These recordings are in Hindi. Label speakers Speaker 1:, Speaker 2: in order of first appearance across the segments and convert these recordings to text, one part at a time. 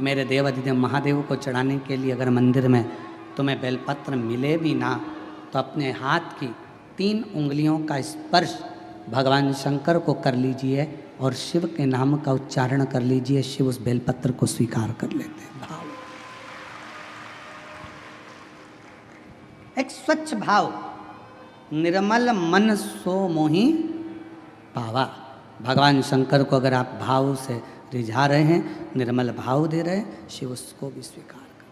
Speaker 1: मेरे देवाधिदेव महादेव को चढ़ाने के लिए अगर मंदिर में तुम्हें बेलपत्र मिले भी ना तो अपने हाथ की 3 उंगलियों का स्पर्श भगवान शंकर को कर लीजिए और शिव के नाम का उच्चारण कर लीजिए। शिव उस बेलपत्र को स्वीकार कर लेते हैं। भाव, एक स्वच्छ भाव, निर्मल मन सो मोहि पावा। भगवान शंकर को अगर आप भाव से रिझा रहे हैं, निर्मल भाव दे रहे हैं, शिव उसको भी स्वीकार कर।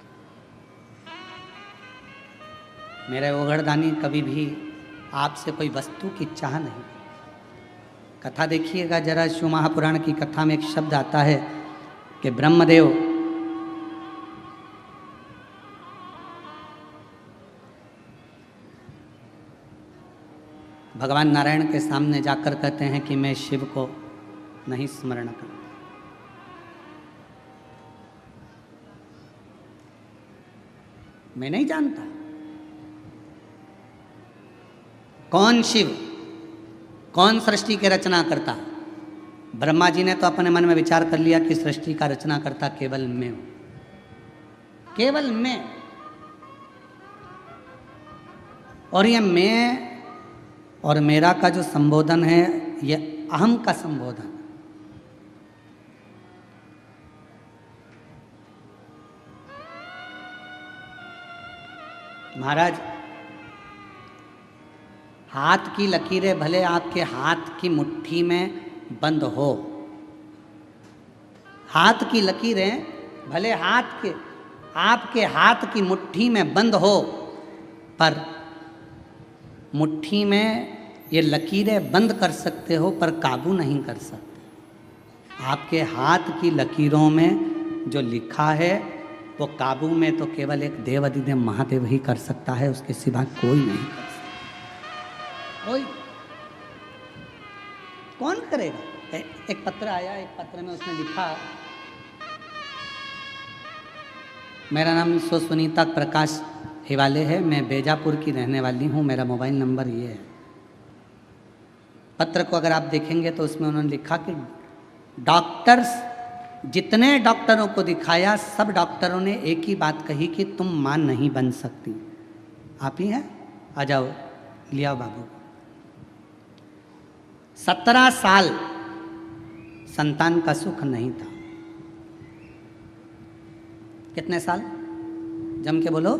Speaker 1: मेरे ओघड़दानी कभी भी आपसे कोई वस्तु की चाह नहीं। कथा देखिएगा जरा, शिव महापुराण की कथा में एक शब्द आता है कि ब्रह्मदेव भगवान नारायण के सामने जाकर कहते हैं कि मैं शिव को नहीं स्मरण करता। मैं नहीं जानता कौन शिव, कौन सृष्टि के रचना करता। ब्रह्मा जी ने तो अपने मन में विचार कर लिया कि सृष्टि का रचना करता केवल मैं हूं, केवल मैं। और ये मैं और मेरा का जो संबोधन है, ये अहम का संबोधन। महाराज, हाथ की लकीरें भले आपके हाथ की मुट्ठी में बंद हो, हाथ की लकीरें भले आपके हाथ की मुट्ठी में बंद हो, पर मुट्ठी में ये लकीरें बंद कर सकते हो पर काबू नहीं कर सकते। आपके हाथ की लकीरों में जो लिखा है वो काबू में तो केवल एक देवाधिदेव महादेव ही कर सकता है, उसके सिवा कोई नहीं कर सकता। कोई कौन करेगा? एक पत्र आया, एक पत्र में उसने लिखा, मेरा नाम सुनीता प्रकाश हिवाले है, मैं बेजापुर की रहने वाली हूँ, मेरा मोबाइल नंबर ये है। पत्र को अगर आप देखेंगे तो उसमें उन्होंने लिखा कि डॉक्टर्स, जितने डॉक्टरों को दिखाया सब डॉक्टरों ने एक ही बात कही कि तुम मां नहीं बन सकती। आप ही हैं, आ जाओ, लिया बाबू। 17 साल संतान का सुख नहीं था। कितने साल? जम के बोलो।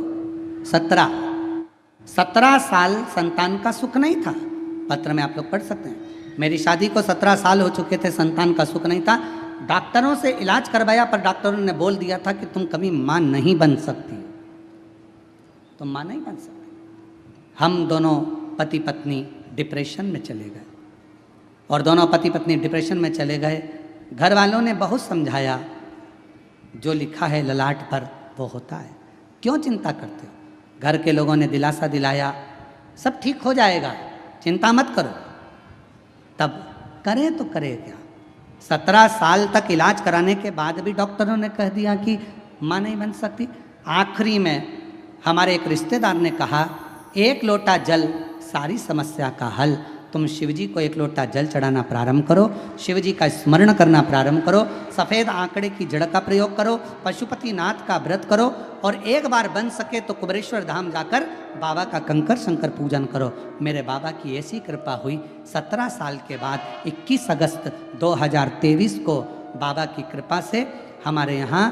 Speaker 1: 17 साल संतान का सुख नहीं था। पत्र में आप लोग पढ़ सकते हैं। मेरी शादी को 17 साल हो चुके थे, संतान का सुख नहीं था। डॉक्टरों से इलाज करवाया पर डॉक्टरों ने बोल दिया था कि तुम कभी मां नहीं बन सकती, तुम मां नहीं बन सकती। हम दोनों पति पत्नी डिप्रेशन में चले गए, और दोनों पति पत्नी डिप्रेशन में चले गए। घर वालों ने बहुत समझाया, जो लिखा है ललाट पर वो होता है, क्यों चिंता करते हो? घर के लोगों ने दिलासा दिलाया, सब ठीक हो जाएगा, चिंता मत करो। तब करें तो करें क्या? 17 साल तक इलाज कराने के बाद भी डॉक्टरों ने कह दिया कि मां नहीं बन सकती। आखिरी में हमारे एक रिश्तेदार ने कहा, 1 लोटा जल सारी समस्या का हल। तुम शिवजी को 1 लोटा जल चढ़ाना प्रारंभ करो, शिवजी का स्मरण करना प्रारंभ करो, सफ़ेद आंकड़े की जड़ का प्रयोग करो, पशुपतिनाथ का व्रत करो, और एक बार बन सके तो कुबेरेश्वर धाम जाकर बाबा का कंकर शंकर पूजन करो। मेरे बाबा की ऐसी कृपा हुई, 17 साल के बाद 21 अगस्त 2023 को बाबा की कृपा से हमारे यहाँ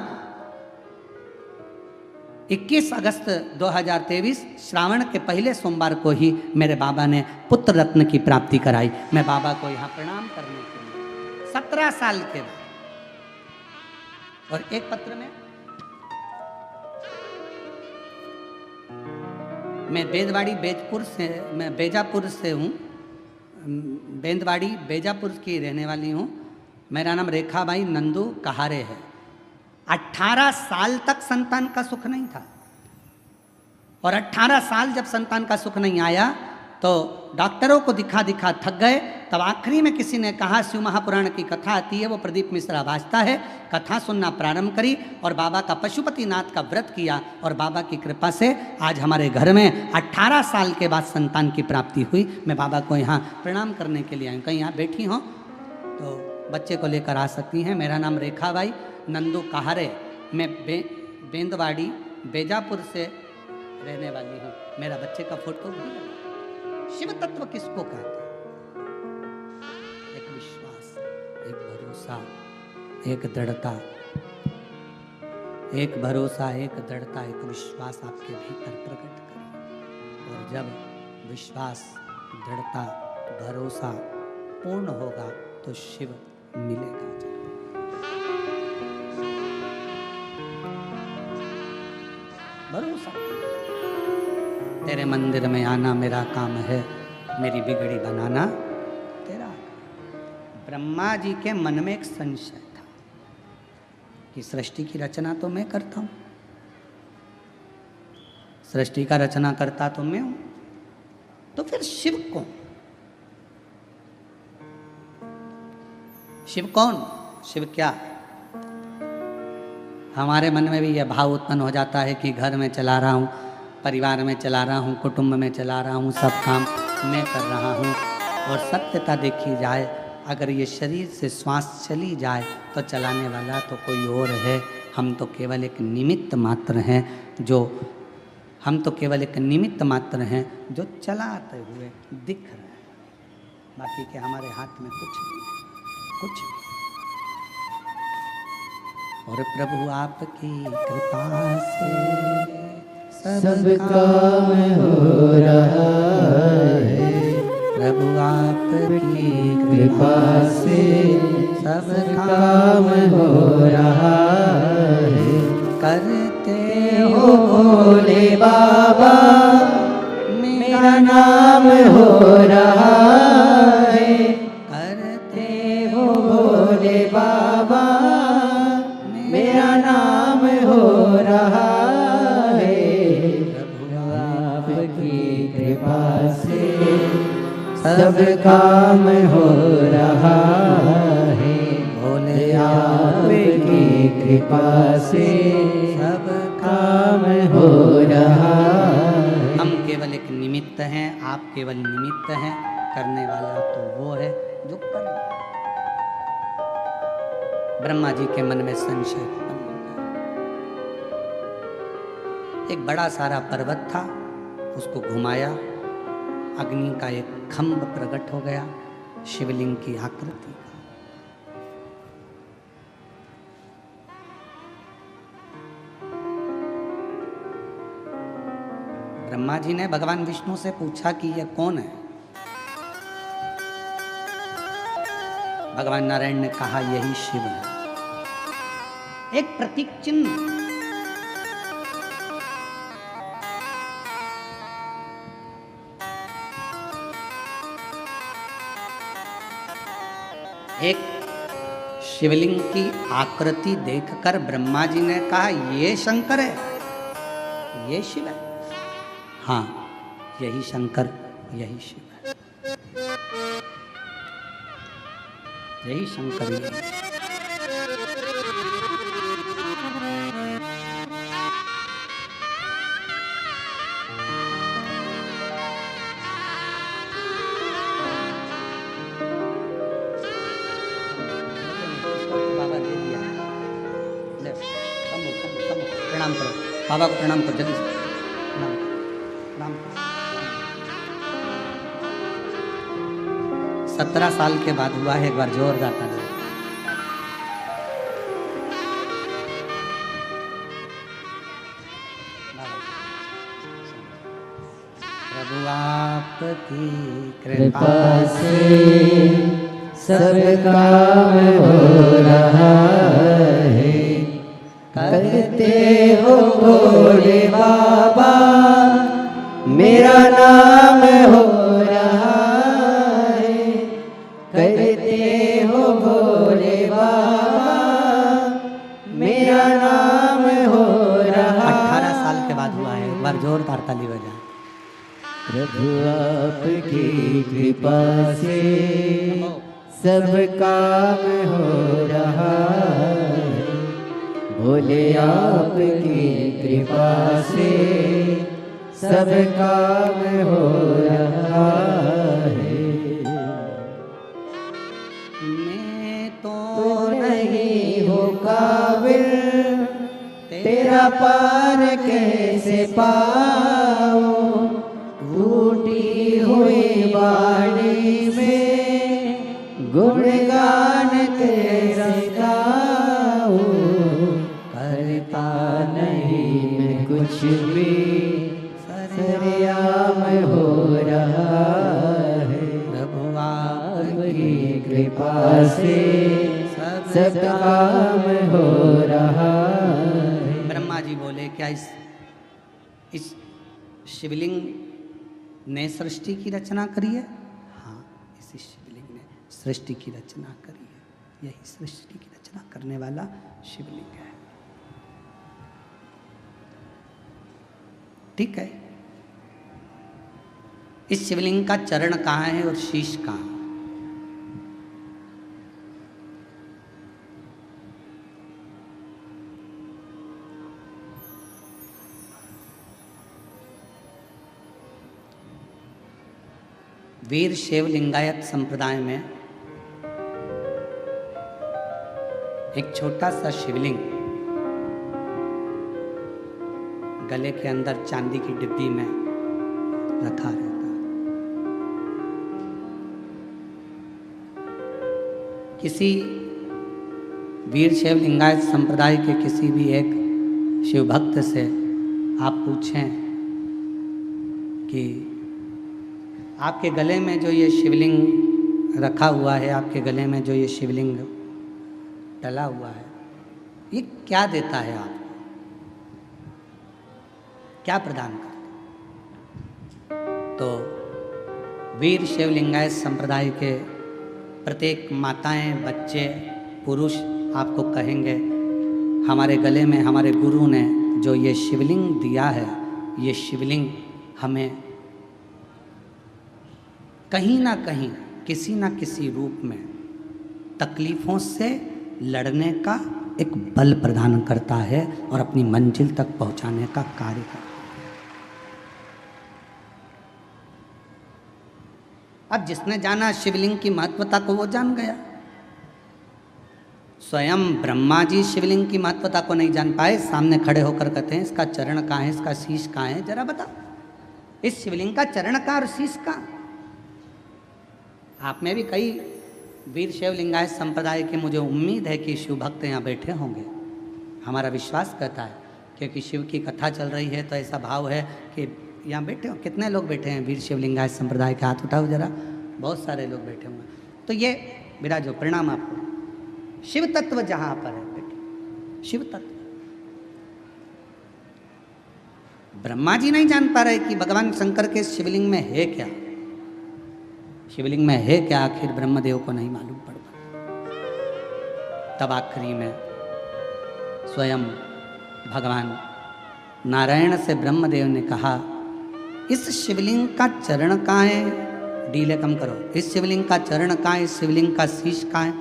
Speaker 1: 21 अगस्त 2023 श्रावण के पहले सोमवार को ही मेरे बाबा ने पुत्र रत्न की प्राप्ति कराई। मैं बाबा को यहाँ प्रणाम करने के लिए 17 साल के बाद। और एक पत्र में, मैं बेजापुर से हूँ, बेंदवाड़ी बेजापुर की रहने वाली हूँ। मेरा नाम रेखाबाई नंदू कहारे है। 18 साल तक संतान का सुख नहीं था, और 18 साल जब संतान का सुख नहीं आया तो डॉक्टरों को दिखा दिखा थक गए। तब आखिरी में किसी ने कहा, शिव महापुराण की कथा आती है, वो प्रदीप मिश्रा वाचता है, कथा सुनना प्रारंभ करी और बाबा का पशुपतिनाथ का व्रत किया, और बाबा की कृपा से आज हमारे घर में 18 साल के बाद संतान की प्राप्ति हुई। मैं बाबा को यहाँ प्रणाम करने के लिए आई। कहीं यहाँ बैठी हों तो बच्चे को लेकर आ सकती हैं। मेरा नाम रेखाबाई नंदू कहारे, मैं बेंदवाड़ी बेजापुर से रहने वाली हूँ। मेरा बच्चे का फोटो भी लगा। शिव तत्व किसको कहते हैं? एक विश्वास, एक भरोसा, एक दृढ़ता, एक भरोसा, एक दृढ़ता, एक विश्वास आपके भीतर प्रकट करें। और जब विश्वास, दृढ़ता, भरोसा पूर्ण होगा तो शिव मिलेगा। भरोसा, तेरे मंदिर में आना मेरा काम है, मेरी बिगड़ी बनाना तेरा। ब्रह्मा जी के मन में एक संशय था कि सृष्टि की रचना तो मैं करता हूं, सृष्टि का रचना करता तो मैं हूं, तो फिर शिव कौन? शिव कौन? शिव क्या? हमारे मन में भी यह भाव उत्पन्न हो जाता है कि घर में चला रहा हूँ, परिवार में चला रहा हूँ, कुटुंब में चला रहा हूँ, सब काम मैं कर रहा हूँ। और सत्यता देखी जाए, अगर ये शरीर से श्वास चली जाए तो चलाने वाला तो कोई और है। हम तो केवल एक निमित्त मात्र हैं जो जो चलाते हुए दिख रहे हैं। बाकी के हमारे हाथ में कुछ नहीं है, कुछ नहीं। और प्रभु आपकी कृपा से सब काम हो रहा है। प्रभु आपकी कृपा से सब काम हो रहा है। करते हो भोले बाबा मेरा नाम हो रहा है। करते हो भोले बाबा मेरा नाम हो रहा है। प्रभु आपकी कृपा से सब काम हो रहा है। भोले आपकी कृपा से सब काम हो रहा है। हम केवल एक निमित्त हैं, आप केवल निमित्त हैं। करने वाला तो वो है जो कर रहा है। ब्रह्मा जी के मन में संशय उत्पन्न हो गया। एक बड़ा सारा पर्वत था, उसको घुमाया, अग्नि का एक खंभ प्रकट हो गया, शिवलिंग की आकृति का। ब्रह्मा जी ने भगवान विष्णु से पूछा कि यह कौन है? भगवान नारायण ने कहा यही शिव है। एक प्रतीक चिन्ह, एक शिवलिंग की आकृति देखकर ब्रह्मा जी ने कहा ये शंकर है, ये शिव है। हाँ, यही शंकर, यही शिव है, यही शंकर, यही। प्रणाम करो बाबा को, प्रणाम करो जल्दी से, प्रणाम प्रणाम। 17 साल के बाद हुआ है, एक बार जोरदार ताली। प्रभु आपकी कृपा से सब काम हो रहा है। करते हो भोले बाबा मेरा नाम हो रहा है। करते हो भोले बाबा मेरा नाम हो रहा। 18 साल के बाद हुआ है, एक बार जोरदार ताली बजा।
Speaker 2: प्रभु आपकी कृपा से सब काम हो रहा है। भोले आपकी कृपा से सब काम हो रहा है।
Speaker 1: मैं तो
Speaker 2: नहीं हो काबिल तेरा पार कैसे पाऊं, टूटी हुई वाणी में गुणगान कैसे गाऊं, करता नहीं मैं कुछ भी, सरेआम हो रहा है।
Speaker 1: प्रभु
Speaker 2: आपकी कृपा से सब काम हो रहा है।
Speaker 1: ब्रह्मा जी बोले क्या इस शिवलिंग ने सृष्टि की रचना करी है? हाँ, इसी शिवलिंग ने सृष्टि की रचना करी है। यही सृष्टि की रचना करने वाला शिवलिंग है। ठीक है, इस शिवलिंग का चरण कहाँ है और शीश कहाँ है? वीर शैव लिंगायत संप्रदाय में एक छोटा सा शिवलिंग गले के अंदर चांदी की डिब्बी में रखा रहता है। किसी वीर शैव लिंगायत संप्रदाय के किसी भी एक शिव भक्त से आप पूछें कि आपके गले में जो ये शिवलिंग रखा हुआ है, आपके गले में जो ये शिवलिंग डला हुआ है, ये क्या देता है आपको, क्या प्रदान करता है? तो वीर शैव लिंगायत संप्रदाय के प्रत्येक माताएं, बच्चे, पुरुष आपको कहेंगे हमारे गले में हमारे गुरु ने जो ये शिवलिंग दिया है, ये शिवलिंग हमें कहीं ना कहीं किसी ना किसी रूप में तकलीफ़ों से लड़ने का एक बल प्रदान करता है और अपनी मंजिल तक पहुंचाने का कार्य करता है। अब जिसने जाना शिवलिंग की महत्वता को वो जान गया। स्वयं ब्रह्मा जी शिवलिंग की महत्वता को नहीं जान पाए, सामने खड़े होकर कहते हैं इसका चरण कहाँ है, इसका शीश कहाँ है, जरा बता, इस शिवलिंग का चरण कहाँ और शीश कहाँ? आप में भी कई वीर शैव लिंगायत संप्रदाय के मुझे उम्मीद है कि शिव भक्त यहाँ बैठे होंगे। हमारा विश्वास कहता है क्योंकि शिव की कथा चल रही है तो ऐसा भाव है कि यहाँ बैठे हो। कितने लोग बैठे हैं वीर शैव लिंगायत संप्रदाय के? हाथ उठाओ जरा। बहुत सारे लोग बैठे होंगे। तो ये मेरा जो प्रणाम आपको। शिव तत्व जहाँ पर है बेटे, शिव तत्व ब्रह्मा जी नहीं जान पा रहे कि भगवान शंकर के शिवलिंग में है क्या, शिवलिंग में है क्या, आखिर ब्रह्मदेव को नहीं मालूम पड़ पाया। तब आखिरी में स्वयं भगवान नारायण से ब्रह्मदेव ने कहा इस शिवलिंग का चरण कहाँ है, डीले कम करो, इस शिवलिंग का चरण कहाँ है, इस शिवलिंग का शीश कहाँ है,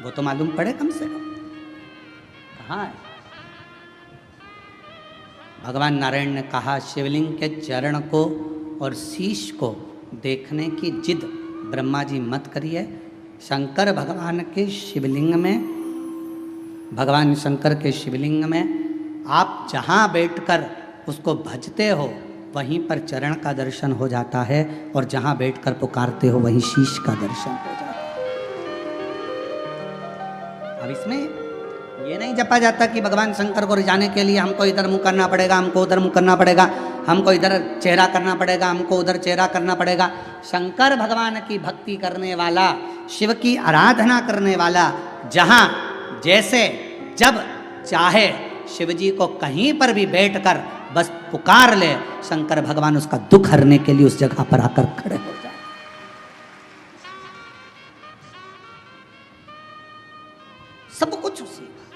Speaker 1: वो तो मालूम पड़े कम से कम कहाँ है। भगवान नारायण ने कहा शिवलिंग के चरण को और शीश को देखने की जिद ब्रह्मा जी मत करिए। शंकर भगवान के शिवलिंग में, भगवान शंकर के शिवलिंग में आप जहाँ बैठकर उसको भजते हो वहीं पर चरण का दर्शन हो जाता है और जहाँ बैठकर पुकारते हो वहीं शीश का दर्शन हो जाता है। अब इसमें ये नहीं जपा जाता कि भगवान शंकर को रिझाने के लिए हमको इधर मुंह करना पड़ेगा, हमको उधर मुंह करना पड़ेगा, हमको इधर चेहरा करना पड़ेगा, हमको उधर चेहरा करना पड़ेगा। शंकर भगवान की भक्ति करने वाला, शिव की आराधना करने वाला जहाँ जैसे जब चाहे शिव जी को कहीं पर भी बैठकर बस पुकार ले, शंकर भगवान उसका दुख हरने के लिए उस जगह पर आकर खड़े हो जाए। सब कुछ उसी का।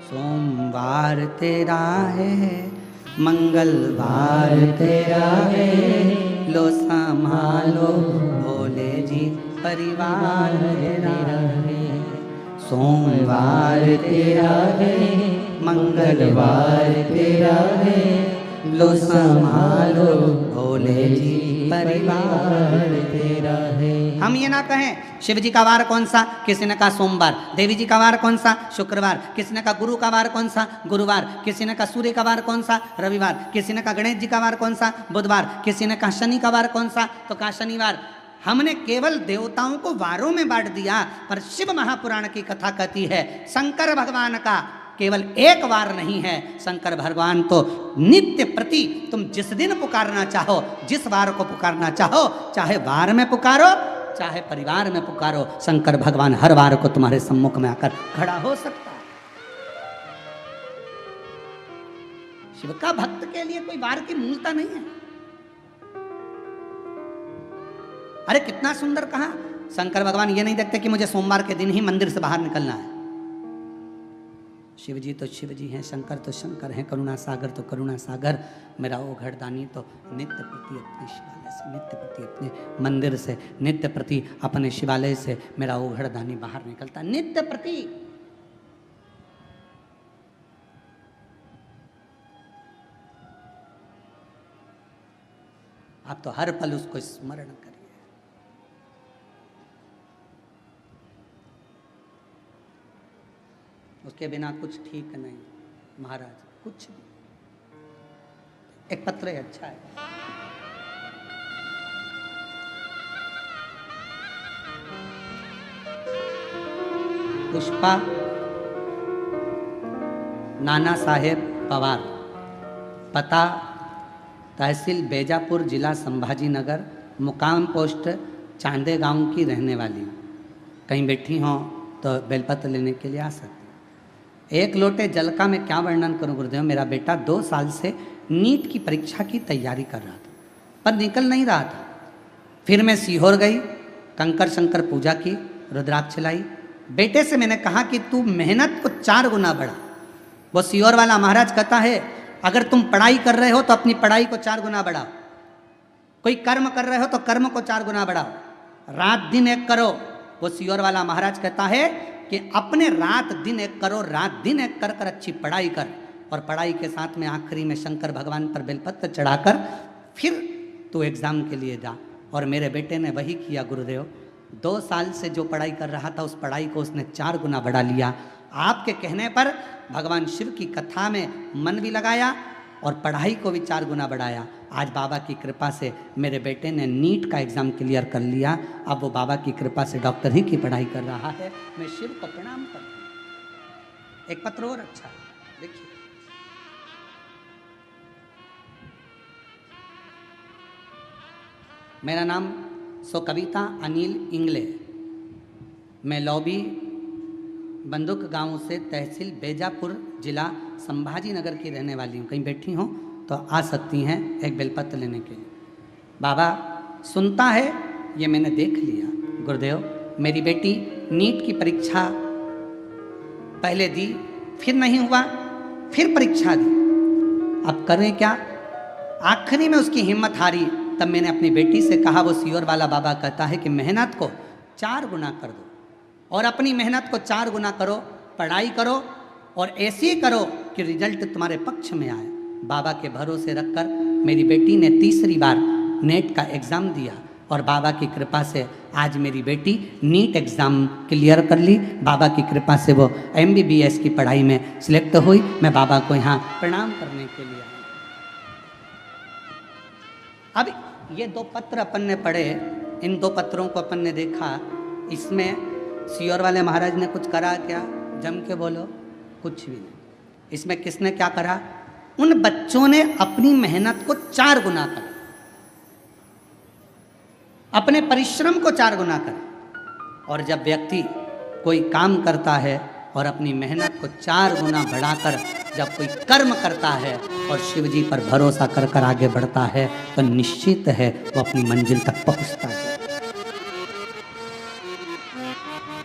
Speaker 1: सोमवार तेरा है, मंगलवार तेरा है, लो संभालो भोले जी परिवार तेरा है। सोमवार तेरा है, मंगलवार तेरा है,
Speaker 2: लो संभालो,
Speaker 1: भोले जी परिवार
Speaker 2: तेरा है।
Speaker 1: हम ये ना कहें शिव जी का वार कौन सा, किसी ने कहा सोमवार, देवी जी का वार कौन सा, शुक्रवार, किसी ने कहा गुरु का वार कौन सा, गुरुवार, किसी ने कहा सूर्य का वार कौन सा, रविवार, किसी ने कहा गणेश जी का वार कौन सा, बुधवार, किसी ने कहा शनि का वार कौन सा, तो कहा शनिवार। हमने केवल देवताओं को वारों में बांट दिया, पर शिव महापुराण की कथा कहती है शंकर भगवान का केवल एक वार नहीं है। शंकर भगवान तो नित्य प्रति तुम जिस दिन पुकारना चाहो, जिस वार को पुकारना चाहो, चाहे वार में पुकारो चाहे परिवार में पुकारो, शंकर भगवान हर वार को तुम्हारे सम्मुख में आकर खड़ा हो सकता है। शिव का भक्त के लिए कोई वार की मूलता नहीं है। अरे कितना सुंदर कहा, शंकर भगवान ये नहीं देखते कि मुझे सोमवार के दिन ही मंदिर से बाहर निकलना है। शिव जी तो शिव जी हैं, शंकर तो शंकर हैं, करुणा सागर तो करुणा सागर, मेरा वो घरदानी तो नित्य प्रति अपने शिवालय से, नित्य प्रति अपने मंदिर से, नित्य प्रति अपने शिवालय से मेरा वो घरदानी बाहर निकलता, नित्य प्रति। आप तो हर पल उसको स्मरण करिए। उसके बिना कुछ ठीक नहीं महाराज, कुछ नहीं। एक पत्र अच्छा है, पुष्पा नाना साहेब पवार, पता तहसील बेजापुर, जिला संभाजी नगर, मुकाम पोस्ट चांदे गांव की रहने वाली हूँ। कहीं बैठी हों तो बेलपत्र लेने के लिए आ सकती। एक लोटे जल का मैं क्या वर्णन करूं गुरुदेव। मेरा बेटा 2 साल से नीट की परीक्षा की तैयारी कर रहा था, पर निकल नहीं रहा था। फिर मैं सीहोर गई, कंकर शंकर पूजा की, रुद्राक्ष लाई। बेटे से मैंने कहा कि तू मेहनत को 4 गुना बढ़ा। वो सीहोर वाला महाराज कहता है अगर तुम पढ़ाई कर रहे हो तो अपनी पढ़ाई को 4 गुना बढ़ाओ, कोई कर्म कर रहे हो तो कर्म को 4 गुना बढ़ाओ, रात दिन एक करो। वो सीहोर वाला महाराज कहता है कि अपने रात दिन एक करो, रात दिन एक कर कर अच्छी पढ़ाई कर, और पढ़ाई के साथ में आखिरी में शंकर भगवान पर बेलपत्र चढ़ाकर फिर तू एग्ज़ाम के लिए जा। और मेरे बेटे ने वही किया गुरुदेव। 2 साल से जो पढ़ाई कर रहा था उस पढ़ाई को उसने 4 गुना बढ़ा लिया। आपके कहने पर भगवान शिव की कथा में मन भी लगाया और पढ़ाई को भी 4 गुना बढ़ाया। आज बाबा की कृपा से मेरे बेटे ने नीट का एग्ज़ाम क्लियर कर लिया। अब वो बाबा की कृपा से डॉक्टर ही की पढ़ाई कर रहा है। मैं शिव को प्रणाम करता हूँ। एक पत्र और अच्छा है, देखिए। मेरा नाम कविता अनिल इंगले, मैं लौबी बंदूक गांव से तहसील बेजापुर, जिला संभाजी नगर की रहने वाली हूँ। कहीं बैठी हो तो आ सकती हैं एक बेलपत्र लेने के लिए। बाबा सुनता है ये मैंने देख लिया गुरुदेव। मेरी बेटी नीट की परीक्षा पहले दी, फिर नहीं हुआ, फिर परीक्षा दी, अब करें क्या। आखिरी में उसकी हिम्मत हारी। तब मैंने अपनी बेटी से कहा, वो सीहोर वाला बाबा कहता है कि मेहनत को 4 गुना कर दो, और अपनी मेहनत को 4 गुना करो, पढ़ाई करो और ऐसी करो कि रिजल्ट तुम्हारे पक्ष में आए। बाबा के भरोसे रखकर मेरी बेटी ने 3री बार नेट का एग्ज़ाम दिया और बाबा की कृपा से आज मेरी बेटी नीट एग्ज़ाम क्लियर कर ली। बाबा की कृपा से वो MBBS की पढ़ाई में सिलेक्ट हुई। मैं बाबा को यहाँ प्रणाम करने के लिए आया। अब ये 2 पत्र अपन ने पढ़े, इन 2 पत्रों को अपन ने देखा। इसमें सीहोर वाले महाराज ने कुछ करा क्या? जम के बोलो, कुछ भी नहीं। इसमें किसने क्या करा? उन बच्चों ने अपनी मेहनत को 4 गुना करा, अपने परिश्रम को 4 गुना करा। और जब व्यक्ति कोई काम करता है और अपनी मेहनत को 4 गुना बढ़ाकर जब कोई कर्म करता है और शिव जी पर भरोसा कर कर आगे बढ़ता है तो निश्चित है वो अपनी मंजिल तक पहुंचता है।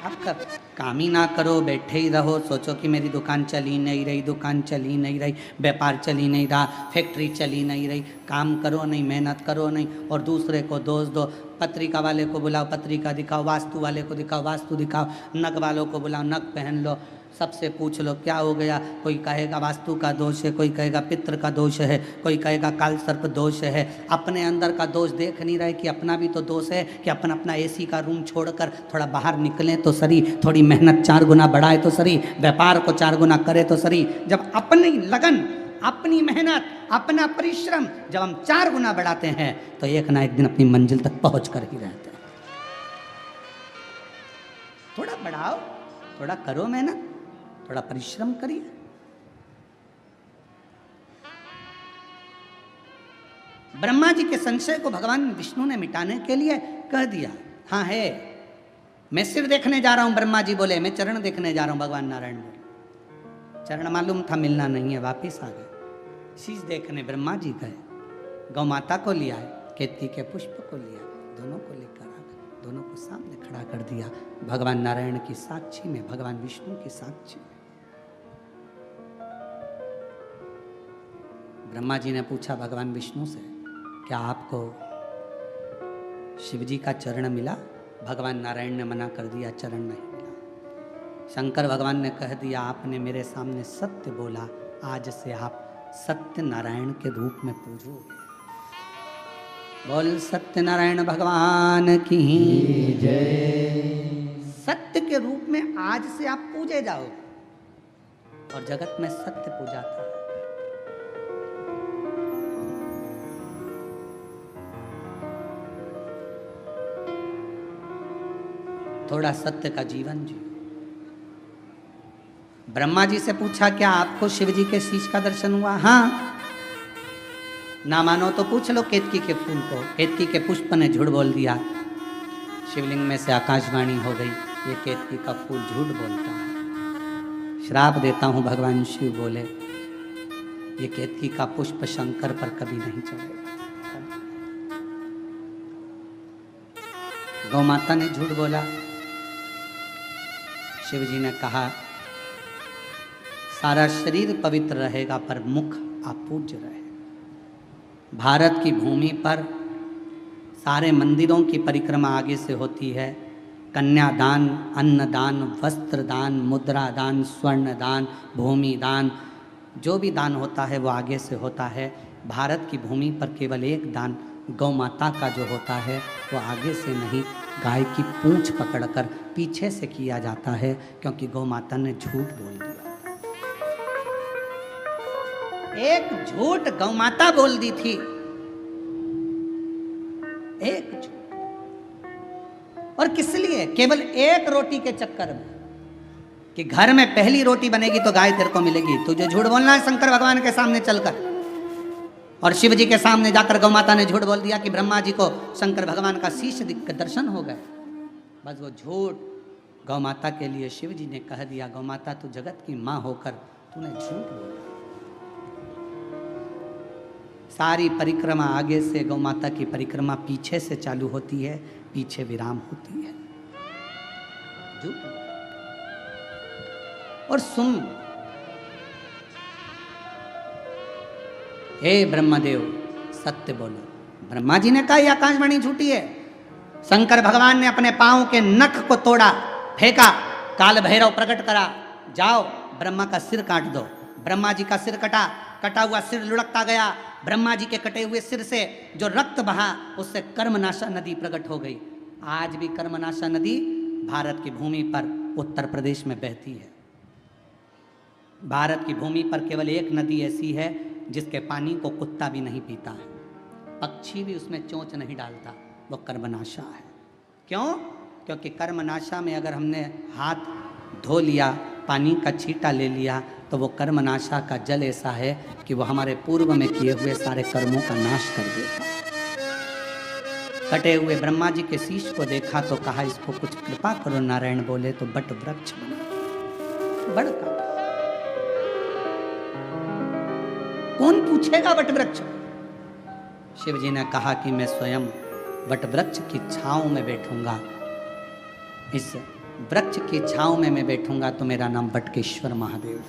Speaker 1: आपका काम ही ना करो, बैठे ही रहो, सोचो कि मेरी दुकान चली नहीं रही, दुकान चली नहीं रही, व्यापार चली नहीं रहा, फैक्ट्री चली नहीं रही। काम करो नहीं, मेहनत करो नहीं और दूसरे को दोष दो। पत्रिका वाले को बुलाओ, पत्रिका दिखाओ, वास्तु वाले को दिखाओ, वास्तु दिखाओ, नग वालों को बुलाओ, नग पहन लो। सबसे पूछ लो क्या हो गया, कोई कहेगा वास्तु का दोष है, कोई कहेगा पितृ का दोष है, कोई कहेगा काल सर्प दोष है। अपने अंदर का दोष देख नहीं रहे कि अपना भी तो दोष है, कि अपना अपना एसी का रूम छोड़कर थोड़ा बाहर निकलें तो सही, थोड़ी मेहनत 4 गुना बढ़ाए तो सही, व्यापार को 4 गुना करे तो सही। जब अपनी लगन, अपनी मेहनत, अपना परिश्रम जब हम 4 गुना बढ़ाते हैं तो एक ना एक दिन अपनी मंजिल तक पहुंच कर ही रहते हैं। थोड़ा बढ़ाओ, थोड़ा करो मेहनत, थोड़ा परिश्रम करिए। ब्रह्मा जी के संशय को भगवान विष्णु ने मिटाने के लिए कह दिया, हाँ है, मैं सिर देखने जा रहा हूं। ब्रह्मा जी बोले मैं चरण देखने जा रहा हूं। भगवान नारायण बोले चरण मालूम था मिलना नहीं है, वापिस आ गए। शीश देखने ब्रह्मा जी गए, गौ माता को लिया, केतकी के पुष्प को लिया, दोनों को लेकर आ गए, दोनों को सामने खड़ा कर दिया, भगवान नारायण की साक्षी में, भगवान विष्णु की साक्षी में। ब्रह्मा जी ने पूछा भगवान विष्णु से, क्या आपको शिव जी का चरण मिला? भगवान नारायण ने मना कर दिया, चरण नहीं मिला। शंकर भगवान ने कह दिया, आपने मेरे सामने सत्य बोला, आज से आप सत्य नारायण के रूप में पूजोगे। बोल सत्यनारायण भगवान की
Speaker 2: जय।
Speaker 1: सत्य के रूप में आज से आप पूजे जाओगे, और जगत में सत्य पूजाता है। थोड़ा सत्य का जीवन जियो। ब्रह्मा जी से पूछा, क्या आपको शिव जी के शीश का दर्शन हुआ? हाँ। ना मानो तो पूछ लो केतकी के फूल को। केतकी के पुष्प ने झूठ बोल दिया। शिवलिंग में से आकाशवाणी हो गई, ये केतकी का फूल झूठ बोलता है। श्राप देता हूं, भगवान शिव बोले, ये केतकी का पुष्प शंकर पर कभी नहीं चढ़ेगा। गौ माता ने झूठ बोला। शिव जी ने कहा, सारा शरीर पवित्र रहेगा पर मुख अपूज्य रहे। भारत की भूमि पर सारे मंदिरों की परिक्रमा आगे से होती है। कन्यादान, अन्नदान, वस्त्र दान, मुद्रा दान, स्वर्ण दान, भूमि दान, जो भी दान होता है वो आगे से होता है। भारत की भूमि पर केवल एक दान गौ माता का जो होता है वो आगे से नहीं, गाय की पूंछ पकड़कर पीछे से किया जाता है, क्योंकि गौ माता ने झूठ बोल दिया। एक झूठ गौ माता बोल दी थी, एक झूठ, और किस लिए? केवल एक रोटी के चक्कर में, कि घर में पहली रोटी बनेगी तो गाय तेरे को मिलेगी। तुझे झूठ बोलना है शंकर भगवान के सामने चलकर। और शिव जी के सामने जाकर गौ माता ने झूठ बोल दिया कि ब्रह्मा जी को शंकर भगवान का शीश दिख के दर्शन हो गए। बस वो झूठ गौ माता के लिए शिव जी ने कह दिया, गौ माता तू जगत की माँ होकर तूने झूठ बोला। सारी परिक्रमा आगे से, गौ माता की परिक्रमा पीछे से चालू होती है, पीछे विराम होती है। झूठ। और सुन, हे ब्रह्मदेव सत्य बोलो। ब्रह्मा जी ने कहा यह आकाशवाणी झूठी है। शंकर भगवान ने अपने पांव के नख को तोड़ा, फेंका, काल भैरव प्रकट करा, जाओ ब्रह्मा का सिर काट दो। ब्रह्मा जी का सिर कटा, कटा हुआ सिर लुढ़कता गया। ब्रह्मा जी के कटे हुए सिर से जो रक्त बहा उससे कर्मनाशा नदी प्रकट हो गई। आज भी कर्मनाशा नदी भारत की भूमि पर उत्तर प्रदेश में बहती है। भारत की भूमि पर केवल एक नदी ऐसी है जिसके पानी को कुत्ता भी नहीं पीता है, पक्षी भी उसमें चोंच नहीं डालता, वो कर्मनाशा है। क्यों? क्योंकि कर्मनाशा में अगर हमने हाथ धो लिया, पानी का छींटा ले लिया, तो वो कर्मनाशा का जल ऐसा है कि वो हमारे पूर्व में किए हुए सारे कर्मों का नाश कर देता। कटे हुए ब्रह्मा जी के शीश को देखा तो कहा इसको कुछ कृपा करो। नारायण बोले तो बट वृक्ष बना, बड़ का कौन पूछेगा वट वृक्ष? शिव जी ने कहा कि मैं स्वयं वट वृक्ष की छांव में बैठूंगा। इस वृक्ष की छांव में मैं बैठूंगा तो मेरा नाम बटकेश्वर महादेव।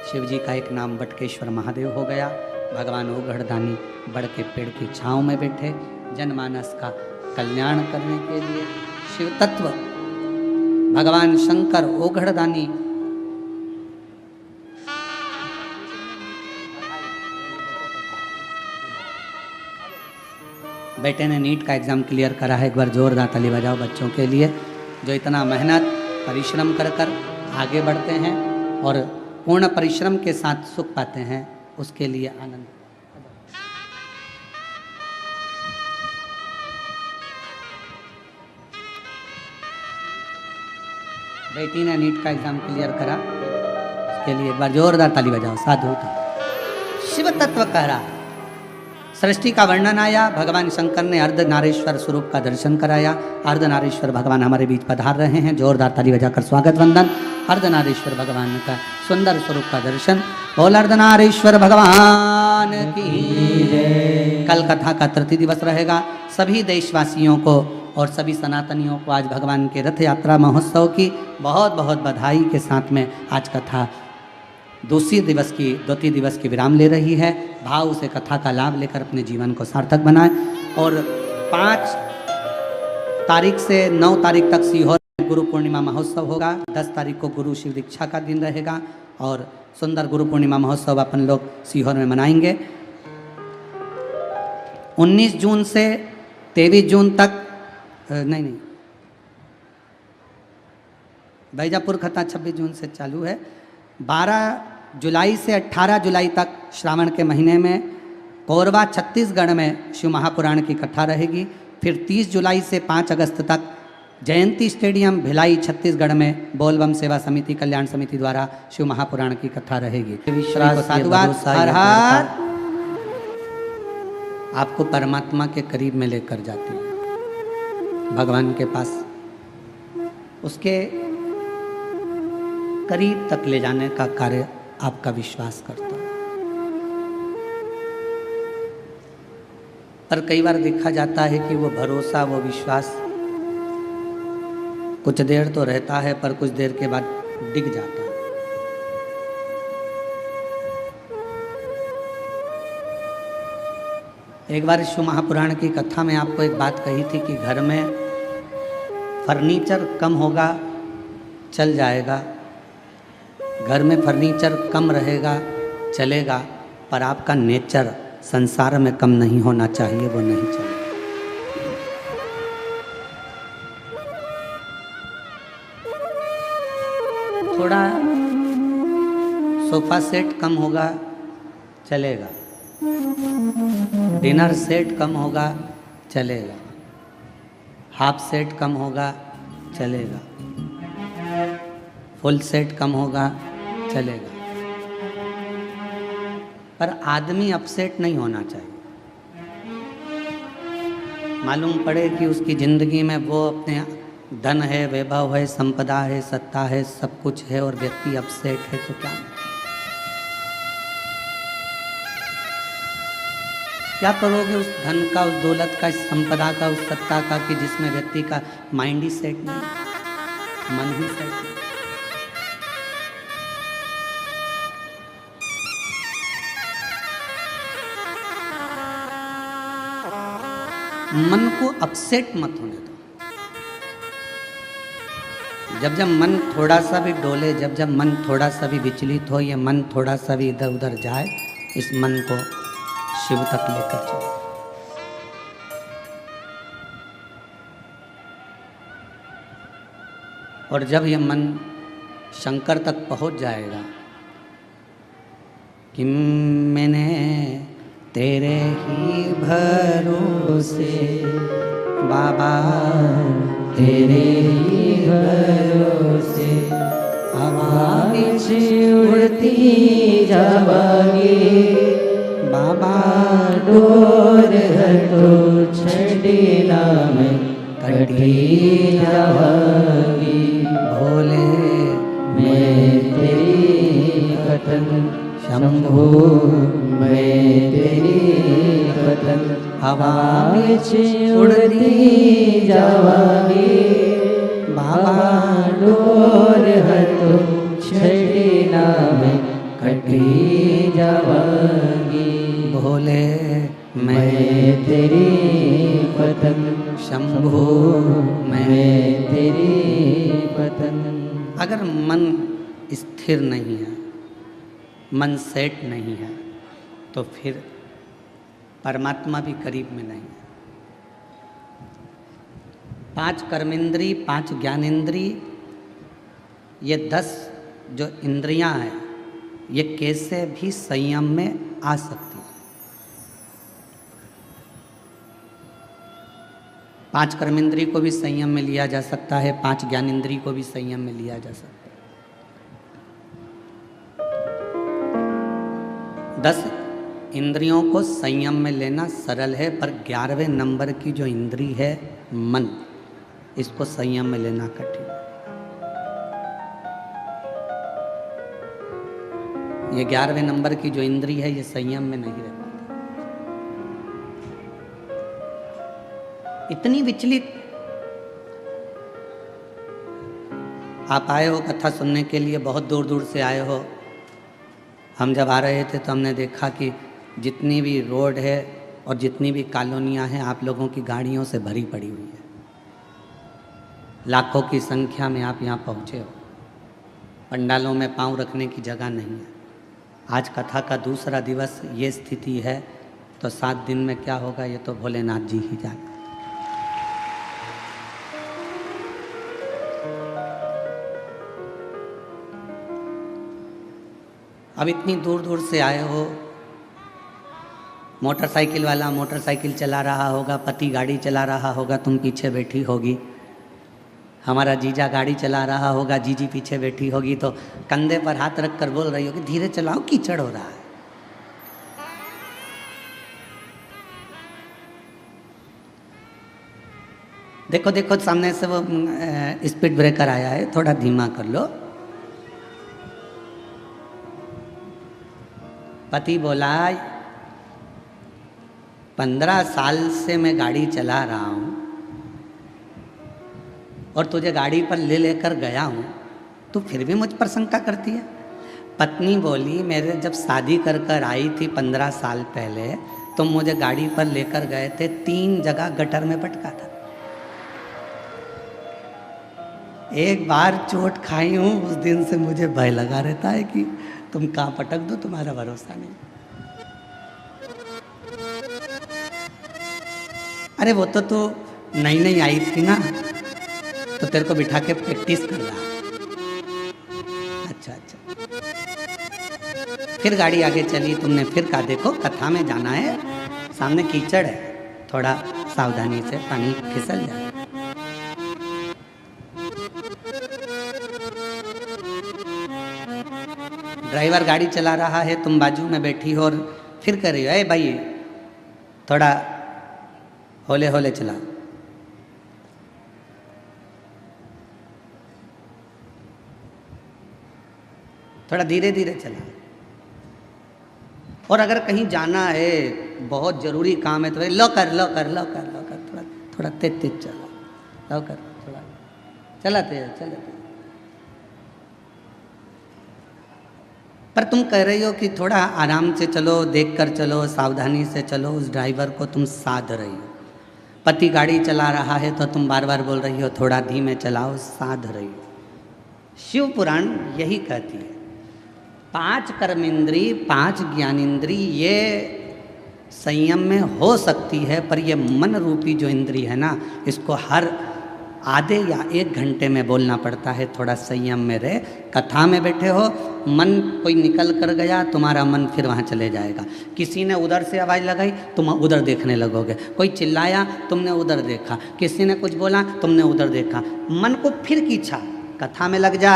Speaker 1: शिव जी का एक नाम बटकेश्वर महादेव हो गया। भगवान ओघड़दानी बड़ के पेड़ की छांव में बैठे, जनमानस का कल्याण करने के लिए, शिव तत्व भगवान शंकर ओघड़दानी। बेटे ने नीट का एग्ज़ाम क्लियर करा है, एक बार जोरदार ताली बजाओ बच्चों के लिए जो इतना मेहनत परिश्रम कर कर आगे बढ़ते हैं और पूर्ण परिश्रम के साथ सुख पाते हैं, उसके लिए आनंद। बेटी ने नीट का एग्ज़ाम क्लियर करा, उसके लिए एक बार जोरदार ताली बजाओ। साधु शिव तत्व कह रहा, सृष्टि का वर्णन आया, भगवान शंकर ने अर्धनारीश्वर स्वरूप का दर्शन कराया। अर्धनारीश्वर भगवान हमारे बीच पधार रहे हैं, जोरदार ताली बजाकर स्वागत वंदन। अर्धनारीश्वर भगवान का सुंदर स्वरूप का दर्शन। बोल अर्धनारीश्वर भगवान की। कल कथा का तृतीय दिवस रहेगा। सभी देशवासियों को और सभी सनातनियों को आज भगवान के रथ यात्रा महोत्सव की बहुत बहुत बधाई के साथ में आज कथा द्वितीय दिवस की विराम ले रही है। भाव से कथा का लाभ लेकर अपने जीवन को सार्थक बनाएं। और 5 तारीख से 9 तारीख तक सीहोर में गुरु पूर्णिमा महोत्सव होगा। 10 तारीख को गुरु शिव दीक्षा का दिन रहेगा और सुंदर गुरु पूर्णिमा महोत्सव अपन लोग सीहोर में मनाएंगे। 19 जून से 23 जून तक नहीं बैजापुर कथा 26 जून से चालू है। 12 जुलाई से 18 जुलाई तक श्रावण के महीने में कोरबा छत्तीसगढ़ में शिव महापुराण की कथा रहेगी। फिर 30 जुलाई से 5 अगस्त तक जयंती स्टेडियम भिलाई छत्तीसगढ़ में बोलबम सेवा समिति कल्याण समिति द्वारा शिव महापुराण की कथा रहेगी। साधुवाद। हर हर। आपको परमात्मा के करीब में लेकर जाती है, भगवान के पास, उसके करीब तक ले जाने का कार्य आपका विश्वास करता है। पर कई बार देखा जाता है कि वो भरोसा, वो विश्वास कुछ देर तो रहता है पर कुछ देर के बाद डिग जाता है। एक बार शिव महापुराण की कथा में आपको एक बात कही थी कि घर में फर्नीचर कम होगा चल जाएगा, घर में फर्नीचर कम रहेगा चलेगा, पर आपका नेचर संसार में कम नहीं होना चाहिए, वो नहीं चलेगा। थोड़ा सोफा सेट कम होगा चलेगा, डिनर सेट कम होगा चलेगा, हाफ सेट कम होगा चलेगा, फुल सेट कम होगा चलेगा, पर आदमी अपसेट नहीं होना चाहिए। मालूम पड़े कि उसकी ज़िंदगी में वो अपने धन है, वैभव है, संपदा है, सत्ता है, सब कुछ है और व्यक्ति अपसेट है, तो क्या करोगे उस धन का, उस दौलत का, इस संपदा का, उस सत्ता का कि जिसमें व्यक्ति का माइंड ही सेट नहीं, मन ही सेट नहीं। मन को अपसेट मत होने दो। जब जब मन थोड़ा सा भी डोले, जब जब मन थोड़ा सा भी विचलित हो, ये मन थोड़ा सा भी इधर उधर जाए, इस मन को शिव तक लेकर चलो। और जब ये मन शंकर तक पहुंच जाएगा कि मैंने तेरे ही भरोसे बाबा,
Speaker 2: तेरे ही भरोसे हवा बिच उड़ती जावागी,
Speaker 1: बाबा
Speaker 2: डोर हटो छड़ी नाम कटी जावागी।
Speaker 1: भोले
Speaker 2: मैं तेरी कथन शंभो, मैं तेरी कथन हवा बिच उड़ती जावागी, बाबा डोर हटो छड़ी नाम कटी जावागी।
Speaker 1: भोले
Speaker 2: मैं तेरी कथन
Speaker 1: शंभो,
Speaker 2: मैं तेरी कथन
Speaker 1: अगर मन स्थिर नहीं है, मन सेट नहीं है, तो फिर परमात्मा भी करीब में नहीं है। 5 कर्मेंद्री, 5 ज्ञानेंद्री, ये 10 जो इंद्रियां हैं, ये कैसे भी संयम में आ सकती है। 5 कर्मेंद्री को भी संयम में लिया जा सकता है, 5 ज्ञानेंद्री को भी संयम में लिया जा सकता है। 10 इंद्रियों को संयम में लेना सरल है, पर 11वें नंबर की जो इंद्री है मन, इसको संयम में लेना कठिन है। ये 11वें नंबर की जो इंद्री है, ये संयम में नहीं रह पाती। इतनी विचलित। आप आए हो कथा सुनने के लिए, बहुत दूर दूर से आए हो। हम जब आ रहे थे तो हमने देखा कि जितनी भी रोड है और जितनी भी कॉलोनियाँ हैं, आप लोगों की गाड़ियों से भरी पड़ी हुई है। लाखों की संख्या में आप यहाँ पहुँचे हो। पंडालों में पाँव रखने की जगह नहीं है। आज कथा का दूसरा दिवस, ये स्थिति है, तो 7 दिन में क्या होगा ये तो भोलेनाथ जी ही जाने। अब इतनी दूर दूर से आए हो, मोटरसाइकिल वाला मोटरसाइकिल चला रहा होगा, पति गाड़ी चला रहा होगा, तुम पीछे बैठी होगी, हमारा जीजा गाड़ी चला रहा होगा, जीजी पीछे बैठी होगी, तो कंधे पर हाथ रख कर बोल रही होगी, धीरे चलाओ, कीचड़ हो रहा है। देखो देखो सामने से वो स्पीड ब्रेकर आया है, थोड़ा धीमा कर लो। पति बोला 15 साल से मैं गाड़ी चला रहा हूँ और तुझे गाड़ी पर ले लेकर गया हूँ, तू फिर भी मुझ पर शंका करती है। पत्नी बोली मेरे जब शादी कर कर आई थी 15 साल पहले, तुम मुझे गाड़ी पर लेकर गए थे, 3 जगह गटर में पटका था। एक बार चोट खाई हूँ, उस दिन से मुझे भय लगा रहता है कि तुम कहाँ पटक दो, तुम्हारा भरोसा नहीं। अरे वो तो तू नई नई आई थी ना, तो तेरे को बिठा के प्रैक्टिस कर रहा। अच्छा अच्छा, फिर गाड़ी आगे चली, तुमने फिर कहा देखो कथा में जाना है, सामने कीचड़ है, थोड़ा सावधानी से, पानी फिसल जाए। ड्राइवर गाड़ी चला रहा है, तुम बाजू में बैठी हो और फिर कह रही हो, अरे भाई थोड़ा हौले हौले चला। थोड़ा धीरे धीरे चला। और अगर कहीं जाना है, बहुत जरूरी काम है, तो लो कर लो कर लो कर लो कर, थोड़ा थोड़ा तेज तेज चला, लो कर थोड़ा चला तेज चला तेज। पर तुम कह रही हो कि थोड़ा आराम से चलो, देख कर चलो, सावधानी से चलो, उस ड्राइवर को तुम साध रही हो। पति गाड़ी चला रहा है तो तुम बार बार बोल रही हो थोड़ा धीमे चलाओ, साध रही हो। शिव पुराण यही कहती है, 5 कर्मेंद्री, 5 ज्ञानेंद्री ये संयम में हो सकती है, पर ये मन रूपी जो इंद्री है ना, इसको हर आधे या 1 घंटे में बोलना पड़ता है, थोड़ा संयम में रहे। कथा में बैठे हो, मन कोई निकल कर गया, तुम्हारा मन फिर वहाँ चले जाएगा। किसी ने उधर से आवाज़ लगाई, तुम उधर देखने लगोगे। कोई चिल्लाया, तुमने उधर देखा। किसी ने कुछ बोला, तुमने उधर देखा। मन को फिर खींचा, कथा में लग जा,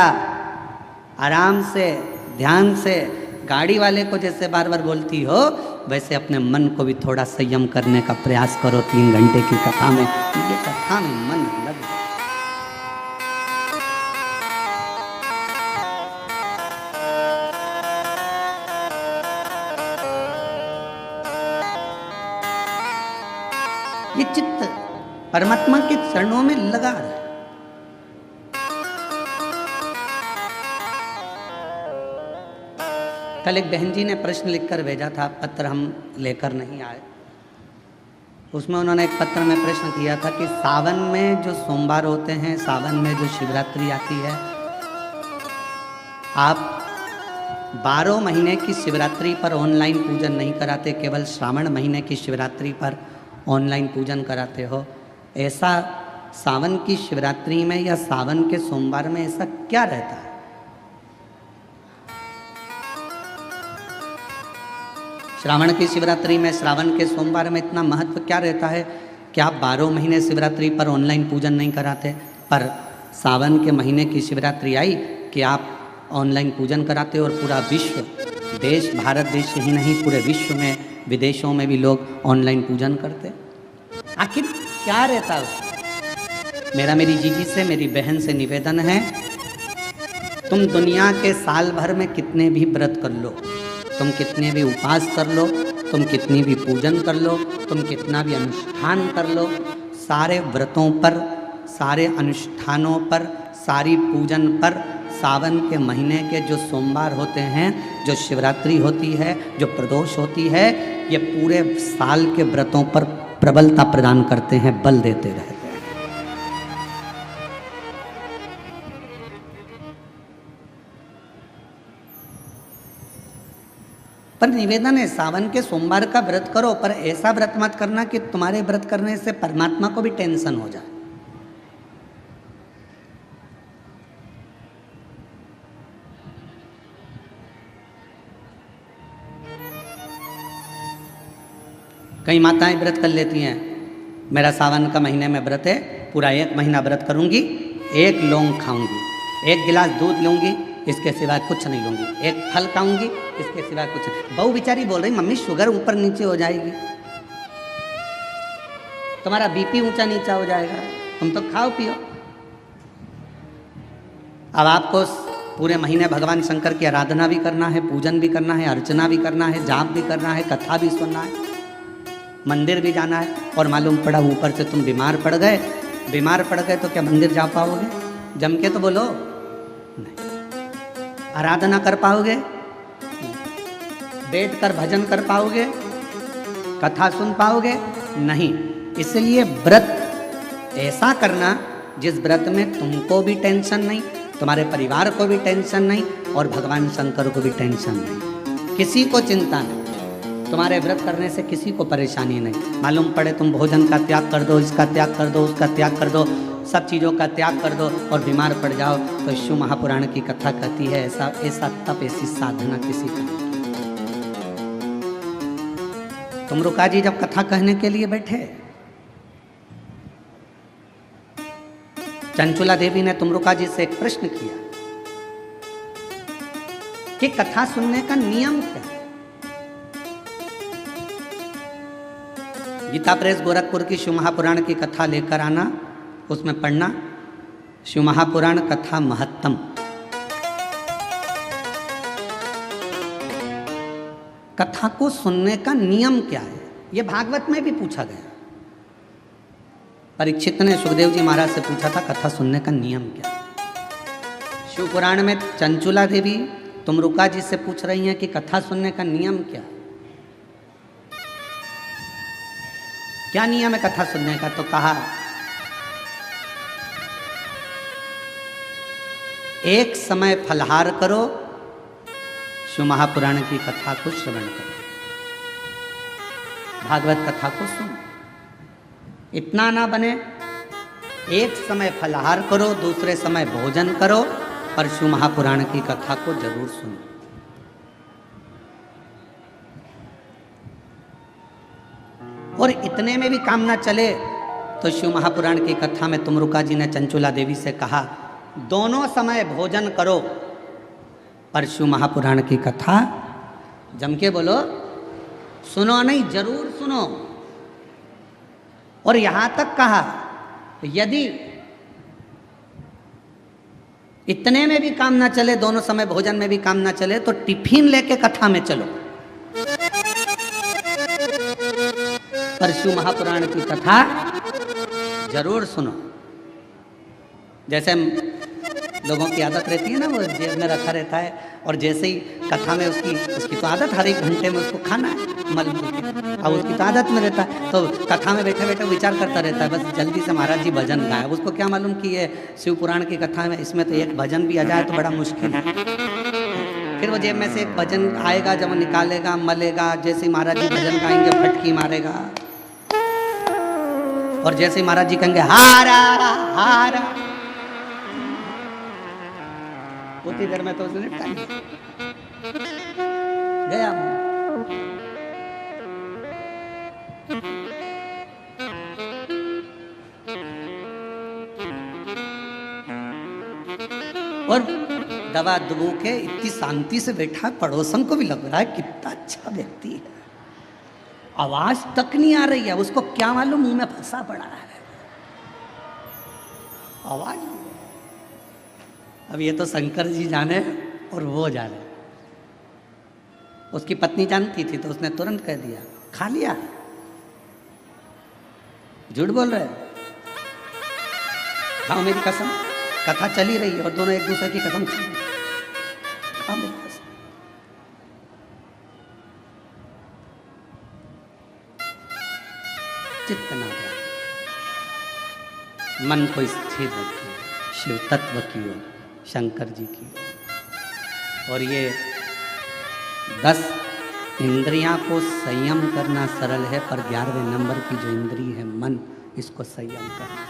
Speaker 1: आराम से, ध्यान से। गाड़ी वाले को जैसे बार बार बोलती हो, वैसे अपने मन को भी थोड़ा संयम करने का प्रयास करो। 3 घंटे की कथा में, ये कथा में मन लग जाए। ये चित्त परमात्मा के चरणों में लगा रहा है। कल एक बहन जी ने प्रश्न लिखकर भेजा था, पत्र हम लेकर नहीं आए। उसमें उन्होंने एक पत्र में प्रश्न किया था कि सावन में जो सोमवार होते हैं, सावन में जो शिवरात्रि आती है, आप 12 महीने की शिवरात्रि पर ऑनलाइन पूजन नहीं कराते, केवल श्रावण महीने की शिवरात्रि पर ऑनलाइन पूजन कराते हो। ऐसा सावन की शिवरात्रि में या सावन के सोमवार में ऐसा क्या रहता है? श्रावण की शिवरात्रि में, श्रावण के सोमवार में इतना महत्व क्या रहता है कि आप 12 महीने शिवरात्रि पर ऑनलाइन पूजन नहीं कराते, पर सावन के महीने की शिवरात्रि आई कि आप ऑनलाइन पूजन कराते हो और पूरा विश्व, देश, भारत देश ही नहीं पूरे विश्व में, विदेशों में भी लोग ऑनलाइन पूजन करते। आखिर क्या रहता है उसमें? मेरा मेरी जीजी से, मेरी बहन से निवेदन है, तुम दुनिया के साल भर में कितने भी व्रत कर लो, तुम कितने भी उपास कर लो, तुम कितनी भी पूजन कर लो, तुम कितना भी अनुष्ठान कर लो, सारे व्रतों पर, सारे अनुष्ठानों पर, सारी पूजन पर सावन के महीने के जो सोमवार होते हैं, जो शिवरात्रि होती है, जो प्रदोष होती है, ये पूरे साल के व्रतों पर प्रबलता प्रदान करते हैं, बल देते रहते हैं। पर निवेदन है, सावन के सोमवार का व्रत करो, पर ऐसा व्रत मत करना कि तुम्हारे व्रत करने से परमात्मा को भी टेंशन हो जाए। कई माताएं व्रत कर लेती हैं, मेरा सावन का महीने में व्रत है, पूरा 1 महीना व्रत करूंगी, 1 लौंग खाऊंगी, 1 गिलास दूध लूंगी, इसके सिवाय कुछ नहीं लूंगी, 1 फल खाऊंगी, इसके सिवाय कुछ नहीं। बहू बेचारी बोल रही, मम्मी शुगर ऊपर नीचे हो जाएगी, तुम्हारा बीपी ऊंचा नीचा हो जाएगा, तुम तो खाओ पियो। अब आपको पूरे महीने भगवान शंकर की आराधना भी करना है, पूजन भी करना है, अर्चना भी करना है, जाप भी करना है, कथा भी सुनना है, मंदिर भी जाना है, और मालूम पड़ा ऊपर से तुम बीमार पड़ गए। बीमार पड़ गए तो क्या मंदिर जा पाओगे? जम के तो बोलो, नहीं। आराधना कर पाओगे? बैठ कर भजन कर पाओगे? कथा सुन पाओगे? नहीं। इसलिए व्रत ऐसा करना जिस व्रत में तुमको भी टेंशन नहीं, तुम्हारे परिवार को भी टेंशन नहीं, और भगवान शंकर को भी टेंशन नहीं, किसी को चिंता नहीं, तुम्हारे व्रत करने से किसी को परेशानी नहीं। मालूम पड़े तुम भोजन का त्याग कर दो, इसका त्याग कर दो, उसका त्याग कर दो, सब चीज़ों का त्याग कर दो और बीमार पड़ जाओ, तो शिव महापुराण की कथा कहती है ऐसा तप, ऐसी साधना किसी का नहीं। तुमरुका जी जब कथा कहने के लिए बैठे, चंचुला देवी ने तुमरुका जी से एक प्रश्न किया कि कथा सुनने का नियम क्या है? गीता प्रेस गोरखपुर की शिव महापुराण की कथा लेकर आना, उसमें पढ़ना शिव महापुराण कथा महत्तम। कथा को सुनने का नियम क्या है, यह भागवत में भी पूछा गया। परीक्षित ने सुखदेव जी महाराज से पूछा था कथा सुनने का नियम क्या है। शिव पुराण में चंचुला देवी तुमरुका जी से पूछ रही हैं कि कथा सुनने का नियम क्या है, क्या नियम है कथा सुनने का? तो कहा एक समय फलहार करो, शिव महापुराण की कथा को श्रवण करो, भागवत कथा को सुनो। इतना ना बने, एक समय फलहार करो, दूसरे समय भोजन करो, पर शिव महापुराण की कथा को जरूर सुनो। और इतने में भी काम ना चले तो शिव महापुराण की कथा में तुमरुका जी ने चंचुला देवी से कहा दोनों समय भोजन करो, पर शिव महापुराण की कथा जम के बोलो, सुनो नहीं, जरूर सुनो। और यहां तक कहा यदि इतने में भी काम ना चले, दोनों समय भोजन में भी काम ना चले, तो टिफिन लेके कथा में चलो, पर शिव महापुराण की कथा जरूर सुनो। जैसे लोगों की आदत रहती है ना, वो जेब में रखा रहता है और जैसे ही कथा में उसकी तो आदत हर एक घंटे में उसको खाना है, मल अब उसकी तो आदत में रहता है, तो कथा में बैठे बैठे विचार करता रहता है, बस जल्दी से महाराज जी भजन गाए। उसको क्या मालूम कि ये शिव पुराण की कथा में इसमें तो एक भजन भी आ जाए तो बड़ा मुश्किल है। फिर वो जेब में से एक भजन आएगा, जब वो निकालेगा, मलेगा, जैसे ही महाराज जी भजन गाएंगे फटकी मारेगा, और जैसे ही महाराज जी कहेंगे हारा हारा, उतनी देर में तो उसने टाइम गया। और दवा दुबू के इतनी शांति से बैठा, पड़ोसन को भी लग रहा है कितना अच्छा व्यक्ति है, आवाज तक नहीं आ रही है, उसको क्या मालूम मुंह में फंसा पड़ा है आवाज। अब ये तो शंकर जी जाने और वो जाने। उसकी पत्नी जानती थी तो उसने तुरंत कह दिया, खा लिया, झूठ बोल रहे, खाओ मेरी कसम। कथा चली रही है और दोनों एक दूसरे की कसम खा रहे, खाओ मेरी कसम। चित्त ना गया, मन को स्थिर रखिए, शिव तत्व की ओर, शंकर जी की ओर। और ये 10 इंद्रियां को संयम करना सरल है, पर 11वें नंबर की जो इंद्री है मन, इसको संयम करना,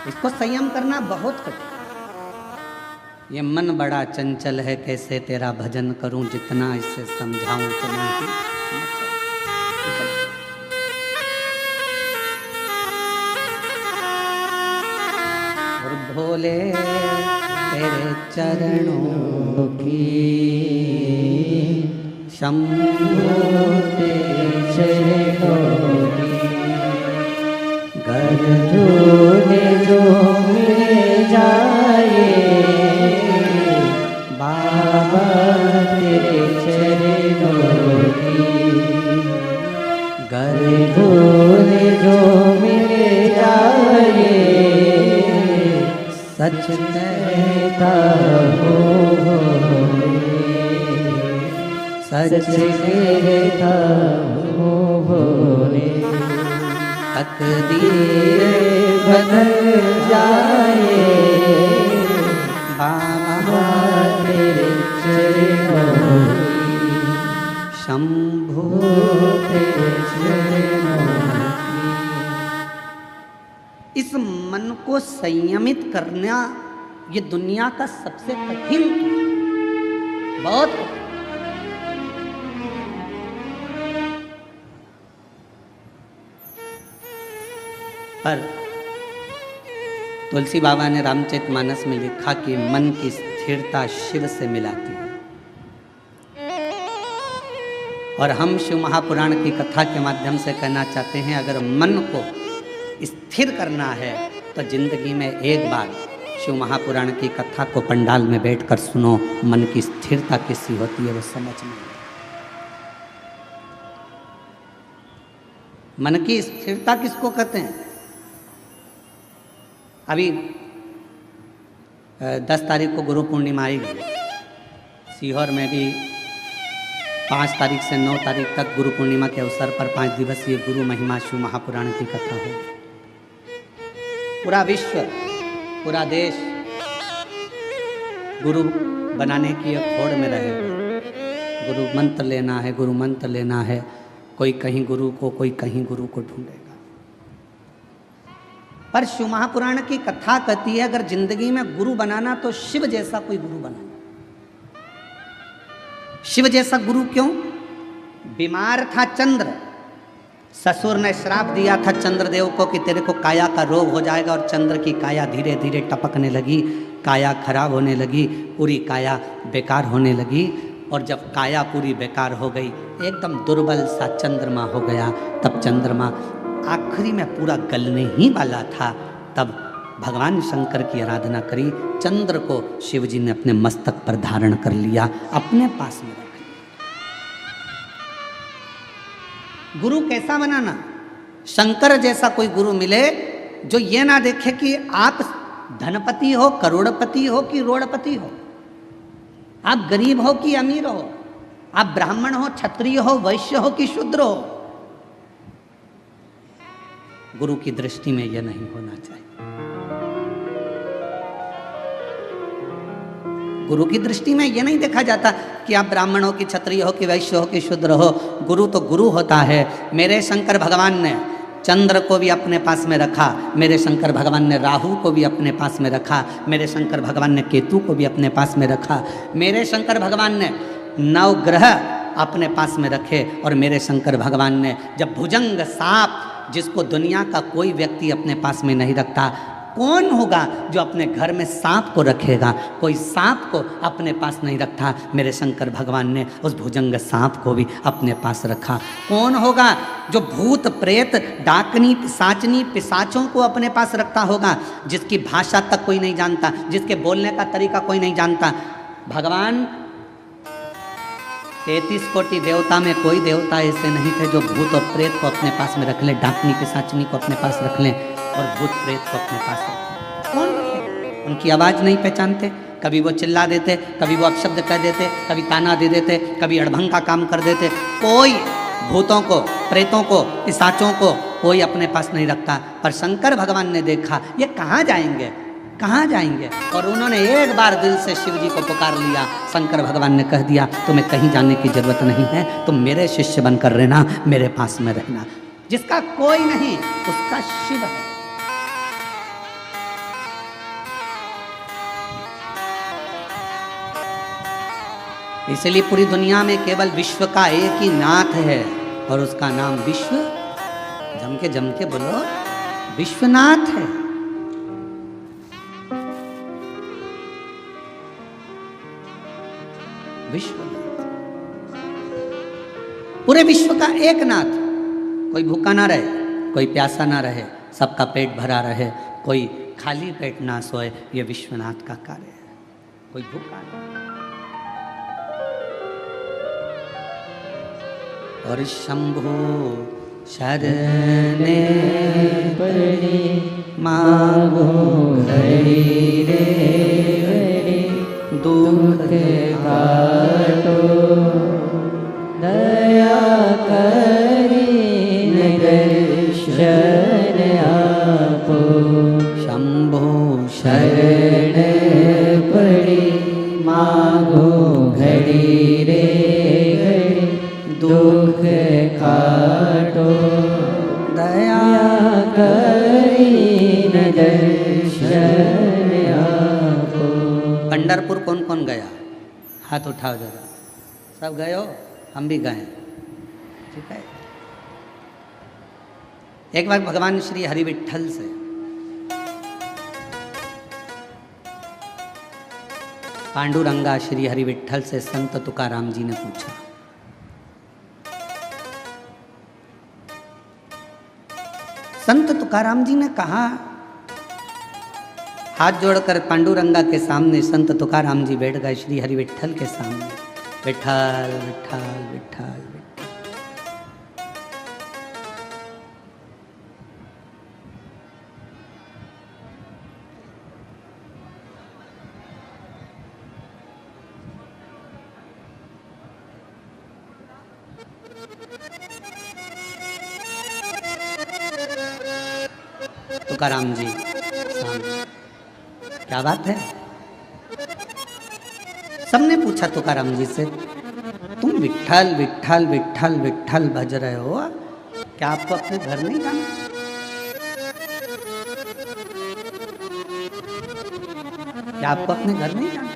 Speaker 1: इसको संयम करना बहुत कठिन। ये मन बड़ा चंचल है, कैसे तेरा भजन करूं, जितना इसे समझाऊं उतना ही। और भोले तेरे चरणों की शंभो तेरे चरणों की घर धोने जो मिल जाए, बाबा तेरे चरणों की घर धोने जो मिल जाए, सच कहता हूँ सच कहता हूँ भोले, तकदीर बदल जाए, बाबा तेरे चरणों की शंभो तेरे चरणों की। इस मन को संयमित करना ये दुनिया का सबसे कठिन, बहुत कठिन। पर तुलसी बाबा ने रामचरितमानस में लिखा कि मन की स्थिरता शिव से मिलाती है। और हम शिव महापुराण की कथा के माध्यम से कहना चाहते हैं, अगर मन को स्थिर करना है तो जिंदगी में एक बार शिव महापुराण की कथा को पंडाल में बैठकर सुनो, मन की स्थिरता कैसी होती है वो समझ में। मन की स्थिरता किसको कहते हैं? अभी 10 तारीख को गुरु पूर्णिमा आएगी, सीहोर में भी 5 तारीख से 9 तारीख तक गुरु पूर्णिमा के अवसर पर 5 दिवसीय गुरु महिमा शिव महापुराण की कथा है। पूरा विश्व, पूरा देश गुरु बनाने की एक होड़ में रहे। गुरु मंत्र लेना है, गुरु मंत्र लेना है, कोई कहीं गुरु को, कोई कहीं गुरु को ढूंढेगा। पर शिव महापुराण की कथा कहती है, अगर जिंदगी में गुरु बनाना तो शिव जैसा कोई गुरु बनाना। शिव जैसा गुरु क्यों? बीमार था चंद्र, ससुर ने श्राप दिया था चंद्रदेव को कि तेरे को काया का रोग हो जाएगा, और चंद्र की काया धीरे धीरे टपकने लगी, काया खराब होने लगी, पूरी काया बेकार होने लगी। और जब काया पूरी बेकार हो गई, एकदम दुर्बल सा चंद्रमा हो गया, तब चंद्रमा आखिरी में पूरा गलने ही वाला था, तब भगवान शंकर की आराधना करी, चंद्र को शिवजी ने अपने मस्तक पर धारण कर लिया, अपने पास में रख लिया। गुरु कैसा बनाना? शंकर जैसा कोई गुरु मिले जो ये ना देखे कि आप धनपति हो, करोड़पति हो कि रोड़पति हो, आप गरीब हो कि अमीर हो, आप ब्राह्मण हो, क्षत्रिय हो, वैश्य हो कि शूद्र हो, गुरु की दृष्टि में यह नहीं होना चाहिए। गुरु की दृष्टि में यह नहीं देखा जाता कि आप ब्राह्मण हो कि क्षत्रिय हो कि वैश्य हो कि शूद्र हो। गुरु तो गुरु होता है। मेरे शंकर भगवान ने चंद्र को भी अपने पास में रखा, मेरे शंकर भगवान ने राहु को भी अपने पास में रखा, मेरे शंकर भगवान ने केतु को भी अपने पास में रखा, मेरे शंकर भगवान ने 9 ग्रह अपने पास में रखे, और मेरे शंकर भगवान ने जब भुजंग सांप, जिसको दुनिया का कोई व्यक्ति अपने पास में नहीं रखता, कौन होगा जो अपने घर में सांप को रखेगा? कोई सांप को अपने पास नहीं रखता, मेरे शंकर भगवान ने उस भुजंग सांप को भी अपने पास रखा। कौन होगा जो भूत प्रेत डाकनी पिशाचनी पिशाचों को अपने पास रखता होगा, जिसकी भाषा तक कोई नहीं जानता, जिसके बोलने का तरीका कोई नहीं जानता? भगवान 33 कोटि देवता में कोई देवता ऐसे नहीं थे जो भूत और प्रेत को अपने पास में रख ले, डाकनी पिशाचनी को अपने पास रख लें और भूत प्रेत को अपने पास रखें। कौन है? उनकी आवाज़ नहीं पहचानते, कभी वो चिल्ला देते, कभी वो अपशब्द कह देते, कभी ताना दे देते, कभी अड़भंग का काम कर देते। कोई भूतों को, प्रेतों को, पिशाचों को कोई अपने पास नहीं रखता। पर शंकर भगवान ने देखा ये कहाँ जाएंगे, कहाँ जाएंगे, और उन्होंने एक बार दिल से शिव जी को पुकार लिया। शंकर भगवान ने कह दिया तुम्हें कहीं जाने की जरूरत नहीं है, तुम मेरे शिष्य बनकर रहना, मेरे पास में रहना। जिसका कोई नहीं उसका शिव है। इसलिए पूरी दुनिया में केवल विश्व का एक ही नाथ है, और उसका नाम विश्व, जम के बोलो, विश्वनाथ है। विश्वनाथ, पूरे विश्व का एक नाथ। कोई भूखा ना रहे, कोई प्यासा ना रहे, सबका पेट भरा रहे, कोई खाली पेट ना सोए, ये विश्वनाथ का कार्य है। कोई भूखा ना। और शंभु शरणे
Speaker 2: पड़ी मांगो घड़ी रे घड़ी, दुख काटो दया करी दर्शन आपो।
Speaker 1: शंभु
Speaker 2: शरण पड़ी मांगो घड़ी रे घड़ी, दुख काटो दया करी दर्शन आपो।
Speaker 1: पंढरपुर कौन कौन गया? हाथ उठाओ जरा। सब गए हो? हम भी गए। ठीक है। एक बार भगवान श्री हरि विट्ठल से पांडुरंगा श्री हरि विट्ठल से संत तुकाराम जी ने पूछा, संत तुकाराम जी ने कहा, हाथ जोड़कर पांडुरंगा के सामने संत तुकाराम जी बैठ गए श्री हरि विट्ठल के सामने। विट्ठल विट्ठल विट्ठल विट्ठल। तुकाराम जी सामने, क्या बात है? सबने पूछा तुकाराम जी से, तुम विट्ठल विट्ठल विट्ठल विट्ठल भज रहे हो, क्या आपको अपने घर नहीं जाना? क्या आपको अपने घर नहीं जाना?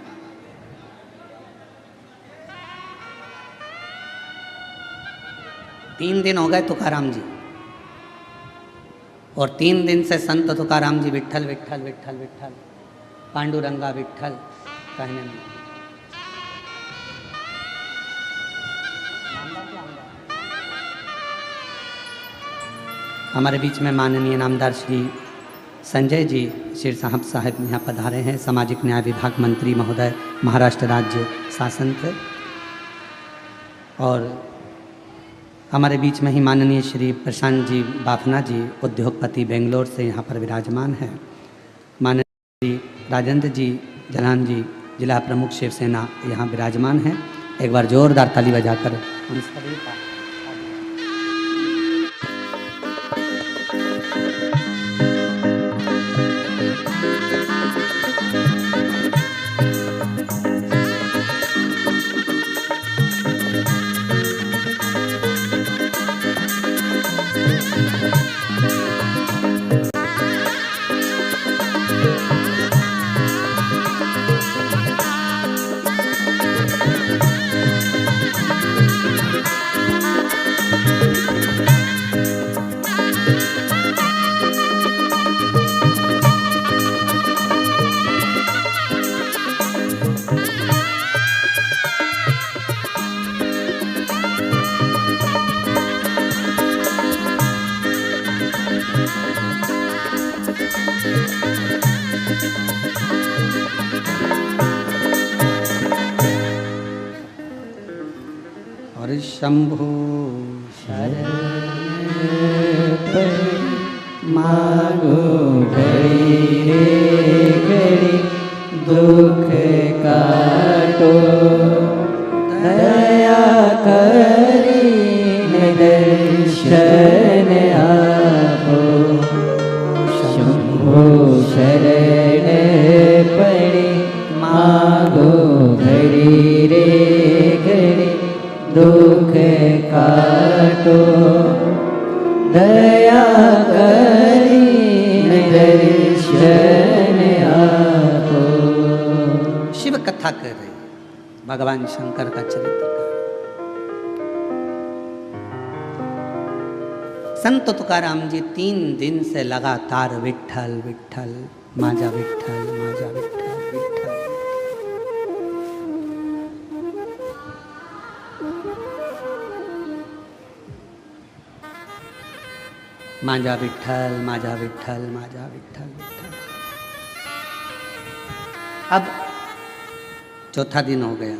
Speaker 1: तीन दिन हो गए तुकाराम जी, और 3 दिन से संत तुकाराम जी विट्ठल विट्ठल विट्ठल विट्ठल, पांडुरंगा विट्ठल कहने में। हमारे बीच में माननीय नामदार श्री संजय जी शिर साहब यहाँ पधारे हैं, सामाजिक न्याय विभाग मंत्री महोदय, महाराष्ट्र राज्य शासन थे। और हमारे बीच में ही माननीय श्री प्रशांत जी बाफना जी, उद्योगपति बेंगलोर से यहाँ पर विराजमान हैं। माननीय श्री राजेंद्र जी जलान जी, जिला प्रमुख शिवसेना यहाँ विराजमान हैं। एक बार जोरदार ताली बजाकर उन सभी का और शंभु
Speaker 2: मागो घड़ी रे घड़ी दुख काटो दया करी दर्शन आपो शंभो शरण पड़ी मागो घड़ी रे घड़ी दुख काटो दया करी दर्शन आपो।
Speaker 1: शिव कथा कर रहे भगवान शंकर का चरित्र का। संत तुकाराम जी 3 दिन से लगातार विठ्ठल विठ्ठल माजा विठ्ठल माजा विठ्ठल विठ्ठल माजा विठ्ठल माजा विठ्ठल माजा विठ्ठल विठ्ठल। अब चौथा दिन हो गया।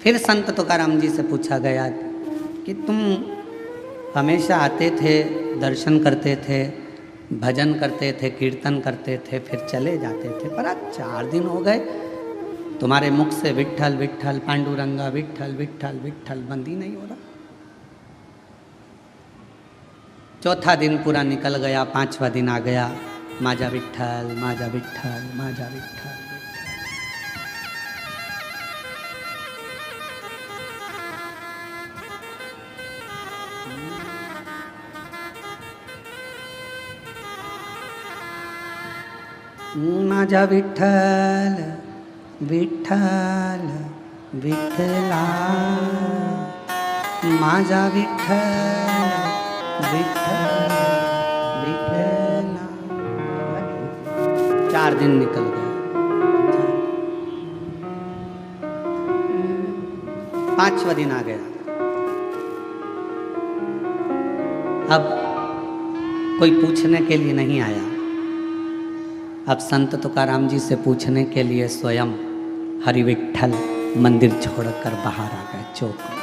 Speaker 1: फिर संत तुकाराम जी से पूछा गया कि तुम हमेशा आते थे, दर्शन करते थे, भजन करते थे, कीर्तन करते थे, फिर चले जाते थे, पर आज 4 दिन हो गए तुम्हारे मुख से विठ्ठल विठ्ठल पांडुरंगा विठ्ठल विठ्ठल विठ्ठल बंद ही नहीं हो रहा। चौथा दिन पूरा निकल गया, 5वां दिन आ गया, माजा विठ्ठल माजा विठ्ठल माजा विठ्ठल। माझा विठ्ठल विठ्ठल विठ्ठला माझा विठ्ठल विठ्ठल विठ्ठला। 4 दिन निकल गए, 5वां दिन आ गया। अब कोई पूछने के लिए नहीं आया। अब संत तुकाराम जी से पूछने के लिए स्वयं हरि विठ्ठल मंदिर छोड़कर बाहर आ गए चौक में।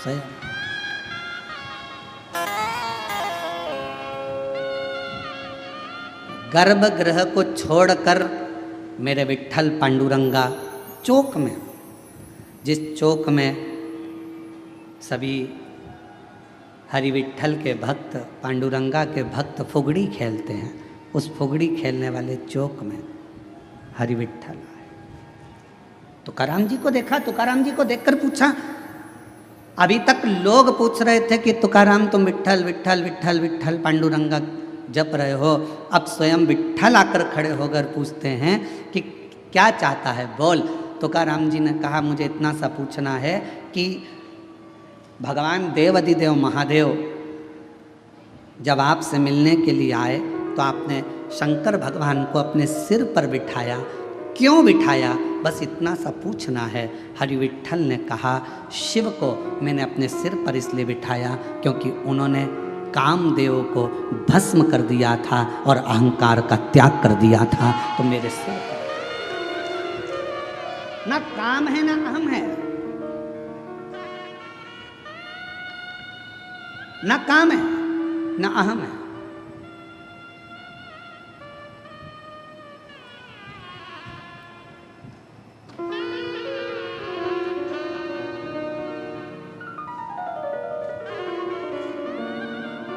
Speaker 1: स्वयं गर्भगृह को छोड़कर मेरे विठ्ठल पांडुरंगा चौक में, जिस चौक में सभी हरि विठ्ठल के भक्त, पांडुरंगा के भक्त फुगड़ी खेलते हैं, उस फुगड़ी खेलने वाले चौक में हरि विठ्ठल आए। तुकाराम जी को देखा, तुकाराम जी को देखकर पूछा। अभी तक लोग पूछ रहे थे कि तुकाराम तुम विठ्ठल विठ्ठल विठ्ठल विठ्ठल पांडुरंगा जप रहे हो, अब स्वयं विठ्ठल आकर खड़े होकर पूछते हैं कि क्या चाहता है, बोल। तुकाराम जी ने कहा मुझे इतना सा पूछना है कि भगवान देवाधिदेव महादेव जब आपसे मिलने के लिए आए तो आपने शंकर भगवान को अपने सिर पर बिठाया, क्यों बिठाया, बस इतना सा पूछना है। हरि विठ्ठल ने कहा शिव को मैंने अपने सिर पर इसलिए बिठाया क्योंकि उन्होंने कामदेव को भस्म कर दिया था और अहंकार का त्याग कर दिया था, तो मेरे सिर पर ना काम है ना अहम है, ना काम है ना अहम है।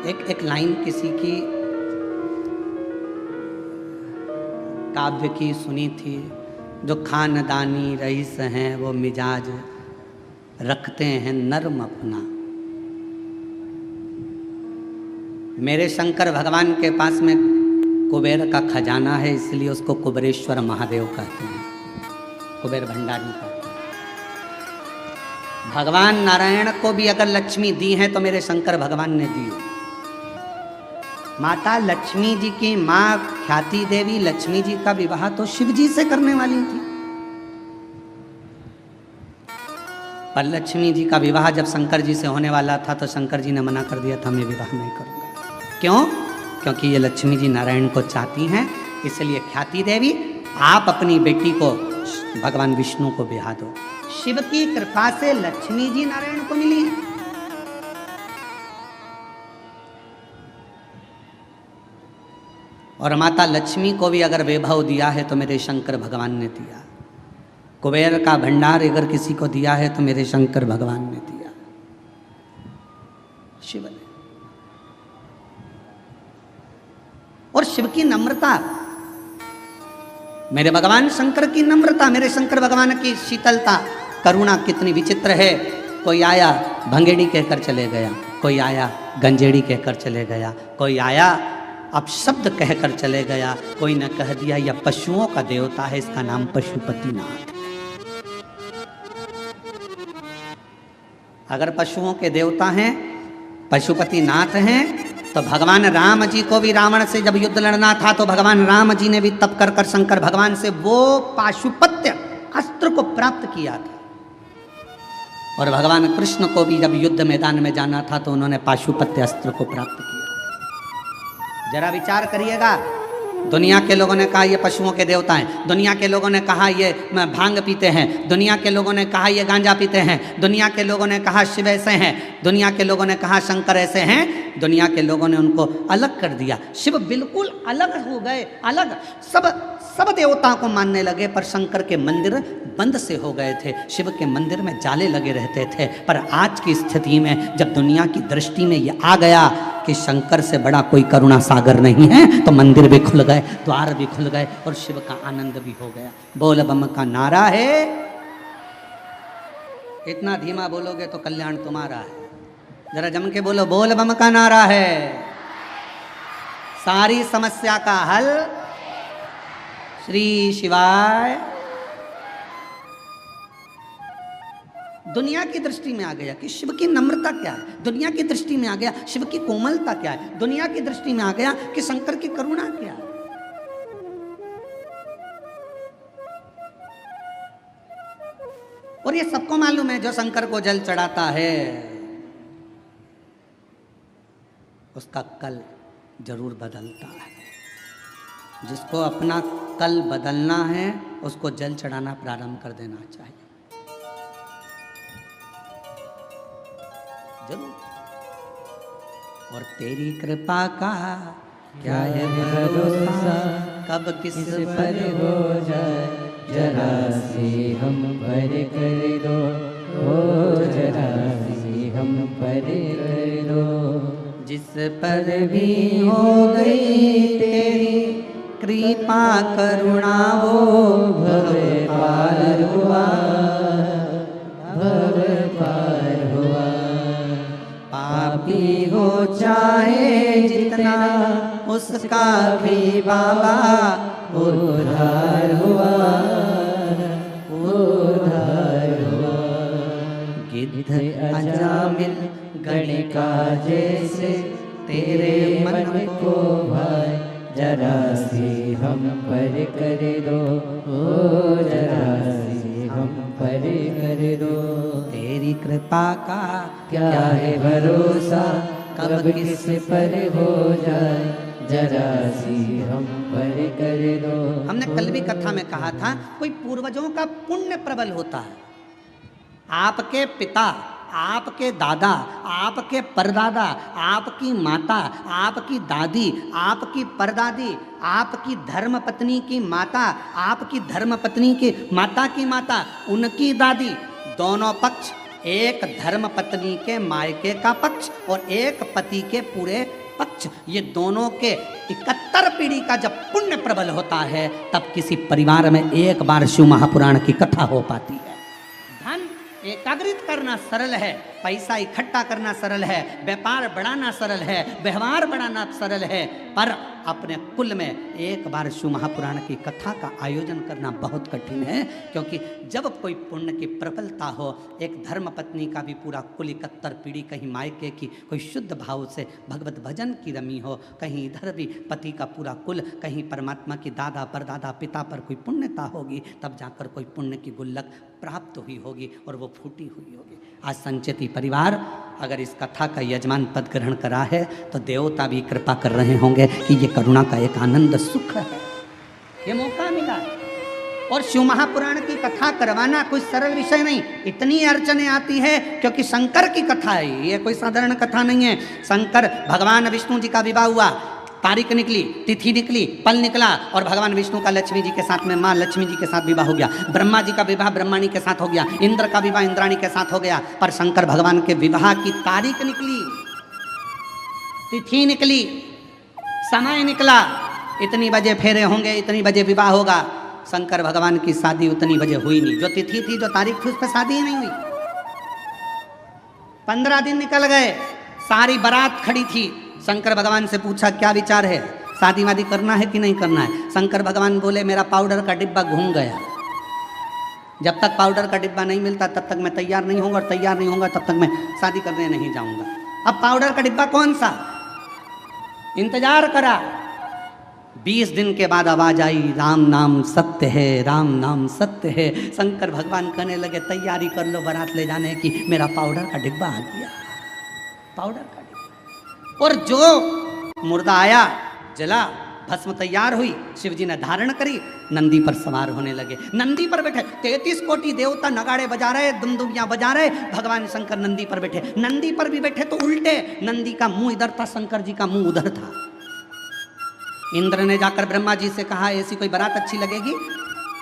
Speaker 1: एक लाइन किसी की काव्य की सुनी थी, जो खानदानी रईस हैं वो मिजाज रखते हैं नर्म अपना। मेरे शंकर भगवान के पास में कुबेर का खजाना है, इसलिए उसको कुबेरेश्वर महादेव कहते हैं, कुबेर भंडारी का। भगवान नारायण को भी अगर लक्ष्मी दी है तो मेरे शंकर भगवान ने दी। माता लक्ष्मी जी की माँ ख्याति देवी लक्ष्मी जी का विवाह तो शिव जी से करने वाली थी, पर लक्ष्मी जी का विवाह जब शंकर जी से होने वाला था तो शंकर जी ने मना कर दिया था, मैं विवाह नहीं करूंगा। क्यों? क्योंकि ये लक्ष्मी जी नारायण को चाहती हैं, इसलिए ख्याति देवी आप अपनी बेटी को भगवान विष्णु को ब्याह दो। शिव की कृपा से लक्ष्मी जी नारायण को मिली है। और माता लक्ष्मी को भी अगर वैभव दिया है तो मेरे शंकर भगवान ने दिया। कुबेर का भंडार अगर किसी को दिया है तो मेरे शंकर भगवान ने दिया, शिव ने। और शिव की नम्रता, मेरे भगवान शंकर की नम्रता, मेरे शंकर भगवान की शीतलता, करुणा कितनी विचित्र है। कोई आया भंगेड़ी कहकर चले गया, कोई आया गंजेड़ी कहकर चले गया, कोई आया अपशब्द कहकर चले गया, कोई ने कह दिया यह पशुओं का देवता है, इसका नाम पशुपतिनाथ। अगर पशुओं के देवता हैं, पशुपतिनाथ हैं, तो भगवान राम जी को भी रावण से जब युद्ध लड़ना था तो भगवान राम जी ने भी तप कर कर शंकर भगवान से वो पाशुपत्य अस्त्र को प्राप्त किया था। और भगवान कृष्ण को भी जब युद्ध मैदान में जाना था तो उन्होंने पाशुपत्य अस्त्र को प्राप्त किया। जरा विचार करिएगा, दुनिया के लोगों ने कहा ये पशुओं के देवता हैं, दुनिया के लोगों ने कहा ये भांग पीते हैं, दुनिया के लोगों ने कहा ये गांजा पीते हैं, दुनिया के लोगों ने कहा शिव ऐसे हैं, दुनिया के लोगों ने कहा शंकर ऐसे हैं, दुनिया के लोगों ने उनको अलग कर दिया। शिव बिल्कुल अलग हो गए, अलग सब देवताओं को मानने लगे, पर शंकर के मंदिर बंद से हो गए थे, शिव के मंदिर में जाले लगे रहते थे। पर आज की स्थिति में जब दुनिया की दृष्टि में ये आ गया कि शंकर से बड़ा कोई करुणा सागर नहीं है, तो मंदिर भी खुल गए, द्वार भी खुल गए और शिव का आनंद भी हो गया। बोल बम का नारा है, इतना धीमा बोलोगे तो कल्याण तुम्हारा है। जरा जम के बोलो, बोल बम का नारा है, सारी समस्या का हल श्री शिवाय। दुनिया की दृष्टि में आ गया कि शिव की नम्रता क्या है, दुनिया की दृष्टि में आ गया शिव की कोमलता क्या है, दुनिया की दृष्टि में आ गया कि शंकर की करुणा क्या है। और ये सबको मालूम है, जो शंकर को जल चढ़ाता है उसका कल जरूर बदलता है। जिसको अपना कल बदलना है उसको जल चढ़ाना प्रारंभ कर देना चाहिए, जरूर। और तेरी कृपा का क्या है भरोसा, कब किस पर हो जाए,
Speaker 2: जरा सी हम पर कर दो, ओ जरा सी हम पर कर दो।
Speaker 1: जिस पर भी हो गई तेरी कृपा करुणा, वो
Speaker 2: भव पार हुआ, भव पार हुआ।
Speaker 1: पापी हो चाहे जितना उसका भी बाबा
Speaker 2: उद्धार हुआ, उद्धार हुआ।
Speaker 1: गिद्ध अजामिल
Speaker 2: गणिका जैसे तेरे मन को भाए, जरा सी हम पर कर दो, ओ जरा सी हम पर कर दो।
Speaker 1: तेरी कृपा का
Speaker 2: क्या है भरोसा, कब किस पर हो जाए, जरा सी हम पर कर दो।
Speaker 1: हमने कल भी कथा में कहा था, कोई पूर्वजों का पुण्य प्रबल होता है। आपके पिता, आपके दादा, आपके परदादा, आपकी माता, आपकी दादी, आपकी परदादी, आपकी धर्मपत्नी की माता, आपकी धर्मपत्नी की माता की माता, उनकी दादी, दोनों पक्ष एक धर्म पत्नी के मायके का पक्ष और एक पति के पूरे पक्ष, ये दोनों के 71 पीढ़ी का जब पुण्य प्रबल होता है तब किसी परिवार में एक बार शिव महापुराण की कथा हो पाती है। धन एकाग्रित करना सरल है, पैसा इकट्ठा करना सरल है, व्यापार बढ़ाना सरल है, व्यवहार बढ़ाना सरल है, पर अपने कुल में एक बार शिव महापुराण की कथा का आयोजन करना बहुत कठिन है। क्योंकि जब कोई पुण्य की प्रबलता हो, एक धर्म पत्नी का भी पूरा कुल 71 पीढ़ी, कहीं मायके की कोई शुद्ध भाव से भगवत भजन की रमी हो, कहीं इधर भी पति का पूरा कुल, कहीं परमात्मा की दादा परदादा पिता पर कोई पुण्यता होगी, तब जाकर कोई पुण्य की गुल्लक प्राप्त हुई होगी और वो फूटी हुई होगी। आज संचेती परिवार अगर इस कथा का यजमान पद ग्रहण करा है तो देवता भी कृपा कर रहे होंगे कि ये करुणा का एक आनंद सुख है, ये मौका मिला। और शिव महापुराण की कथा करवाना कोई सरल विषय नहीं, इतनी अड़चने आती है क्योंकि शंकर की कथा है, ये कोई साधारण कथा नहीं है। शंकर भगवान विष्णु जी का विवाह हुआ, तारीख निकली, तिथि निकली, पल निकला और भगवान विष्णु का लक्ष्मी जी के साथ में माँ लक्ष्मी जी के साथ विवाह हो गया। ब्रह्मा जी का विवाह ब्रह्माणी के साथ हो गया, इंद्र का विवाह इंद्राणी के साथ हो गया। पर शंकर भगवान के विवाह की तारीख निकली, तिथि निकली, समय निकला, इतनी बजे फेरे होंगे, इतनी बजे विवाह होगा। शंकर भगवान की शादी उतनी बजे हुई नहीं, जो तिथि थी जो तारीख थी उस पर शादी ही नहीं हुई। 15 दिन निकल गए, सारी बारात खड़ी थी। शंकर भगवान से पूछा क्या विचार है, शादी वादी करना है कि नहीं करना है। शंकर भगवान बोले मेरा पाउडर का डिब्बा घूम गया, जब तक पाउडर का डिब्बा नहीं मिलता तब तक मैं तैयार नहीं होऊंगा, और तैयार नहीं होऊंगा तब तक मैं शादी करने नहीं जाऊंगा। अब पाउडर का डिब्बा कौन सा, इंतजार करा। 20 दिन के बाद आवाज आई राम नाम सत्य है, राम नाम सत्य है। शंकर भगवान कहने लगे तैयारी कर लो बारात ले जाने की, मेरा पाउडर का डिब्बा आ गया, पाउडर का डिब्बा। और जो मुर्दा आया जला, भस्म तैयार हुई, शिव जी ने धारण करी, नंदी पर सवार होने लगे। नंदी पर बैठे 33 कोटि देवता नगाड़े बजा रहे, दुमदुमियां बजा रहे, भगवान शंकर नंदी पर बैठे। नंदी पर भी बैठे तो उल्टे, नंदी का मुंह इधर था, शंकर जी का मुंह उधर था। इंद्र ने जाकर ब्रह्मा जी से कहा ऐसी कोई बारात अच्छी लगेगी,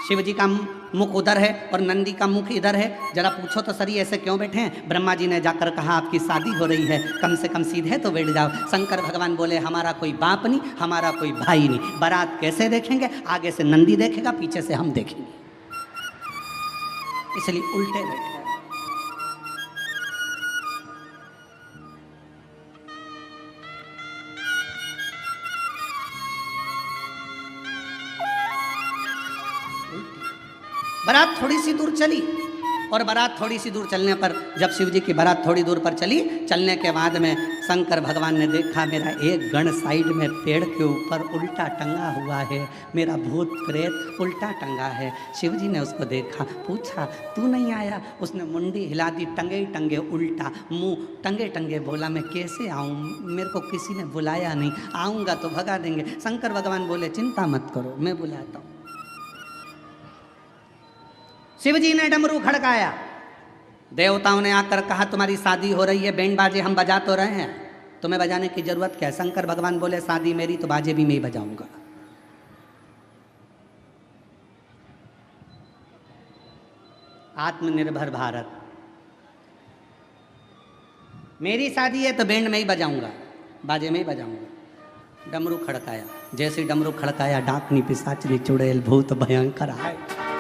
Speaker 1: शिव जी का मुख उधर है और नंदी का मुख इधर है, जरा पूछो तो सही ऐसे क्यों बैठे हैं। ब्रह्मा जी ने जाकर कहा आपकी शादी हो रही है, कम से कम सीधे तो बैठ जाओ। शंकर भगवान बोले हमारा कोई बाप नहीं, हमारा कोई भाई नहीं, बारात कैसे देखेंगे, आगे से नंदी देखेगा, पीछे से हम देखेंगे, इसलिए उल्टे बैठे। बारात थोड़ी सी दूर चली और बारात थोड़ी सी दूर चलने पर जब शिव जी की बारात थोड़ी दूर पर चली, चलने के बाद में शंकर भगवान ने देखा मेरा एक गण साइड में पेड़ के ऊपर उल्टा टंगा हुआ है, मेरा भूत प्रेत उल्टा टंगा है। शिव जी ने उसको देखा, पूछा तू नहीं आया, उसने मुंडी हिला दी, टंगे ही टंगे उल्टा, मुंह टंगे टंगे बोला मैं कैसे आऊँ, मेरे को किसी ने बुलाया नहीं, आऊँगा तो भगा देंगे। शंकर भगवान बोले चिंता मत करो, मैं बुलाता हूँ। शिव जी ने डमरू खड़काया, देवताओं ने आकर कहा तुम्हारी शादी हो रही है, बैंड बाजे हम बजा तो रहे हैं, तुम्हें बजाने की जरूरत क्या है। शंकर भगवान बोले शादी मेरी तो बाजे भी मैं ही बजाऊंगा। आत्मनिर्भर भारत, मेरी शादी है तो बैंड में ही बजाऊंगा, बाजे में ही बजाऊंगा। डमरू खड़काया, जैसे डमरू खड़काया डाकनी पिशाचनी चुड़ैल भूत भयंकर आए,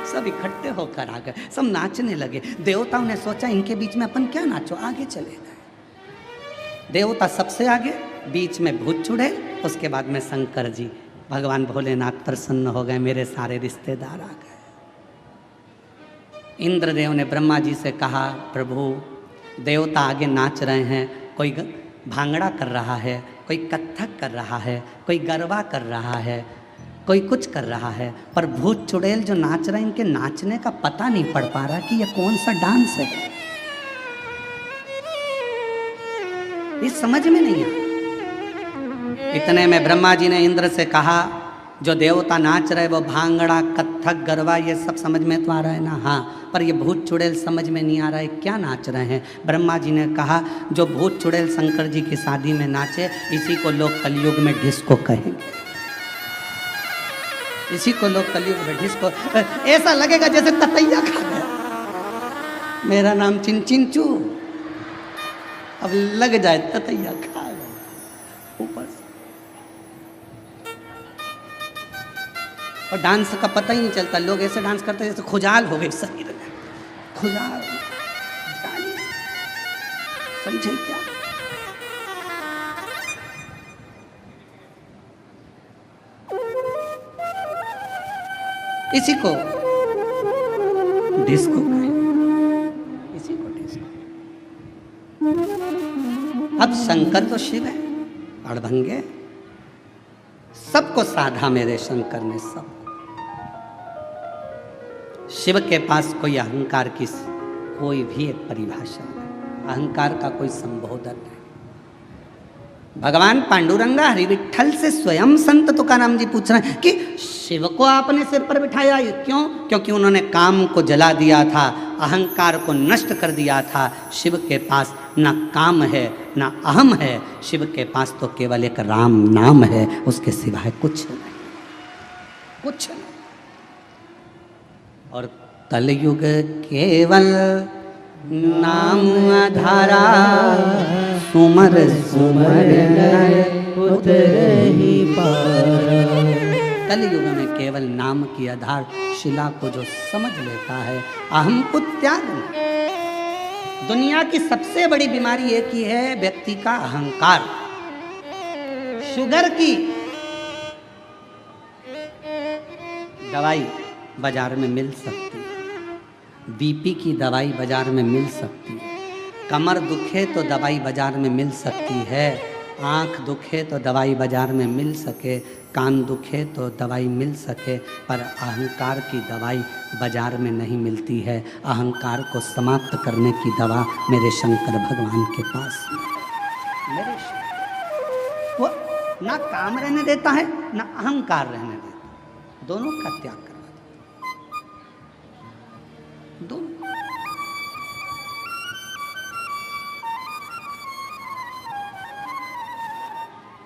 Speaker 1: सब इकट्ठे होकर आ गए, सब नाचने लगे। देवताओं ने सोचा इनके बीच में अपन क्या नाचो, आगे चले गए। देवता सबसे आगे, बीच में भूत चुड़ैल, उसके बाद में शंकर जी। भगवान भोलेनाथ प्रसन्न हो गए, मेरे सारे रिश्तेदार आ गए। इंद्रदेव ने ब्रह्मा जी से कहा प्रभु देवता आगे नाच रहे हैं, कोई भांगड़ा कर रहा है, कोई कत्थक कर रहा है, कोई गरबा कर रहा है, कोई कुछ कर रहा है, पर भूत चुड़ैल जो नाच रहे हैं इनके नाचने का पता नहीं पड़ पा रहा कि ये कौन सा डांस है, ये समझ में नहीं आया। इतने में ब्रह्मा जी ने इंद्र से कहा जो देवता नाच रहे वो भांगड़ा कत्थक गरबा ये सब समझ में तो आ रहा है ना, हाँ, पर ये भूत चुड़ैल समझ में नहीं आ रहा है क्या नाच रहे हैं। ब्रह्मा जी ने कहा जो भूत चुड़ैल शंकर जी की शादी में नाचे इसी को लोग कलयुग में डिस्को कहेंगे, इसी को लोग कलयुग में डिस्को, ऐसा लगेगा जैसे ततैया खा गया। मेरा नाम चिंचिंचू, अब लग जाए ततैया खा गए ऊपर से। और डांस का पता ही नहीं चलता, लोग ऐसे डांस करते जैसे खुजाल हो गए शरीर में, खुजाल, समझे क्या? इसी को डिस्को कहें, इसी को डिस्को। अब शंकर तो शिव है, अड़भंगे, सबको साधा मेरे शंकर ने, सब। शिव के पास कोई अहंकार की कोई भी एक परिभाषा नहीं, अहंकार का कोई संबोधन नहीं। भगवान पांडुरंगा हरि विठल से स्वयं संत तुकाराम जी पूछ रहे हैं कि शिव को आपने सिर पर बिठाया, क्यों? क्योंकि उन्होंने काम को जला दिया था, अहंकार को नष्ट कर दिया था। शिव के पास ना काम है ना अहम है, शिव के पास तो केवल एक राम नाम है, उसके सिवाय कुछ नहीं, कुछ नहीं। और कलयुग केवल नाम आधारा, सुमर सुमर नर उतरहि पारा। कलयुग में केवल नाम की आधार शिला को जो समझ लेता है, अहम को त्याग नहीं। दुनिया की सबसे बड़ी बीमारी एक ही है, व्यक्ति का अहंकार। शुगर की दवाई बाजार में मिल सकती है, बीपी की दवाई बाजार में मिल सकती है, कमर दुखे तो दवाई बाजार में मिल सकती है, आँख दुखे तो दवाई बाजार में मिल सके, कान दुखे तो दवाई मिल सके, पर अहंकार की दवाई बाजार में नहीं मिलती है। अहंकार को समाप्त करने की दवा मेरे शंकर भगवान के पास है। मेरे वो ना काम रहने देता है ना अहंकार रहने देता, दोनों का त्याग करवा देता, दोनों।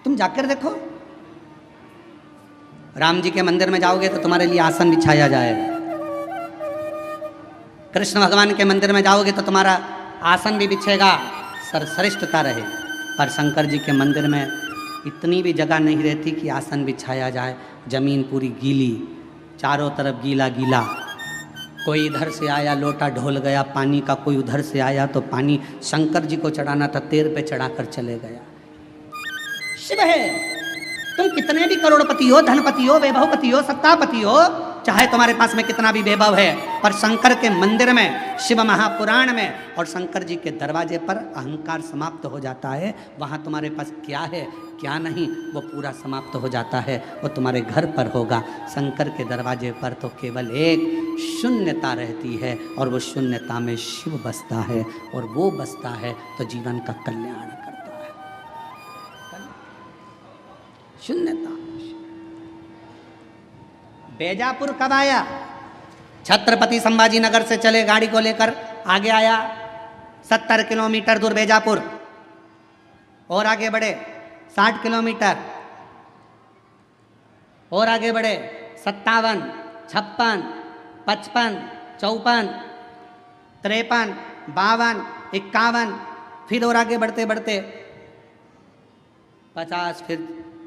Speaker 1: तुम जाकर देखो, राम जी के मंदिर में जाओगे तो तुम्हारे लिए आसन बिछाया जाएगा, कृष्ण भगवान के मंदिर में जाओगे तो तुम्हारा आसन भी बिछेगा, सरसरिष्ठता रहे। पर शंकर जी के मंदिर में इतनी भी जगह नहीं रहती कि आसन बिछाया जाए, जमीन पूरी गीली, चारों तरफ गीला गीला। कोई इधर से आया लोटा ढोल गया पानी का, कोई उधर से आया तो पानी शंकर जी को चढ़ाना था, तेर पे चढ़ाकर चले गया। शिव है, तुम कितने भी करोड़पति हो, धनपति हो, वैभवपति हो, सत्तापति हो, चाहे तुम्हारे पास में कितना भी वैभव है, पर शंकर के मंदिर में, शिव महापुराण में और शंकर जी के दरवाजे पर अहंकार समाप्त हो जाता है। वहाँ तुम्हारे पास क्या है क्या नहीं वो पूरा समाप्त हो जाता है, वो तुम्हारे घर पर होगा। शंकर के दरवाजे पर तो केवल एक शून्यता रहती है और वो शून्यता में शिव बसता है, और वो बसता है तो जीवन का कल्याण करता है। शून्यता। बेजापुर कब आया? छत्रपति संभाजी नगर से चले गाड़ी को लेकर, आगे आया 70 किलोमीटर दूर बेजापुर, और आगे बढ़े 60 किलोमीटर, और आगे बढ़े 57, 56, 55, 54, 53, 52, 51, फिर और आगे बढ़ते बढ़ते 50,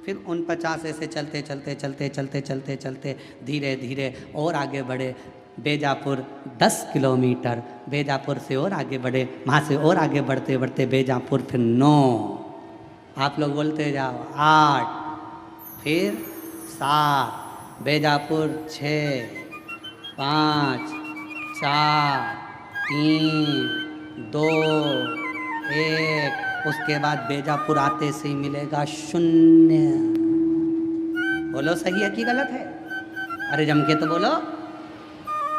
Speaker 1: फिर 49, ऐसे चलते चलते चलते चलते चलते चलते धीरे धीरे और आगे बढ़े। बेजापुर 10 किलोमीटर, बेजापुर से और आगे बढ़े, वहाँ से और आगे बढ़ते बढ़ते बेजापुर फिर 9, आप लोग बोलते जाओ 8, फिर 7, बेजापुर 6, 5, 4, 3, 2, 1। उसके बाद बेजापुर आते से ही मिलेगा शून्य। बोलो सही है कि गलत है? अरे जम के तो बोलो।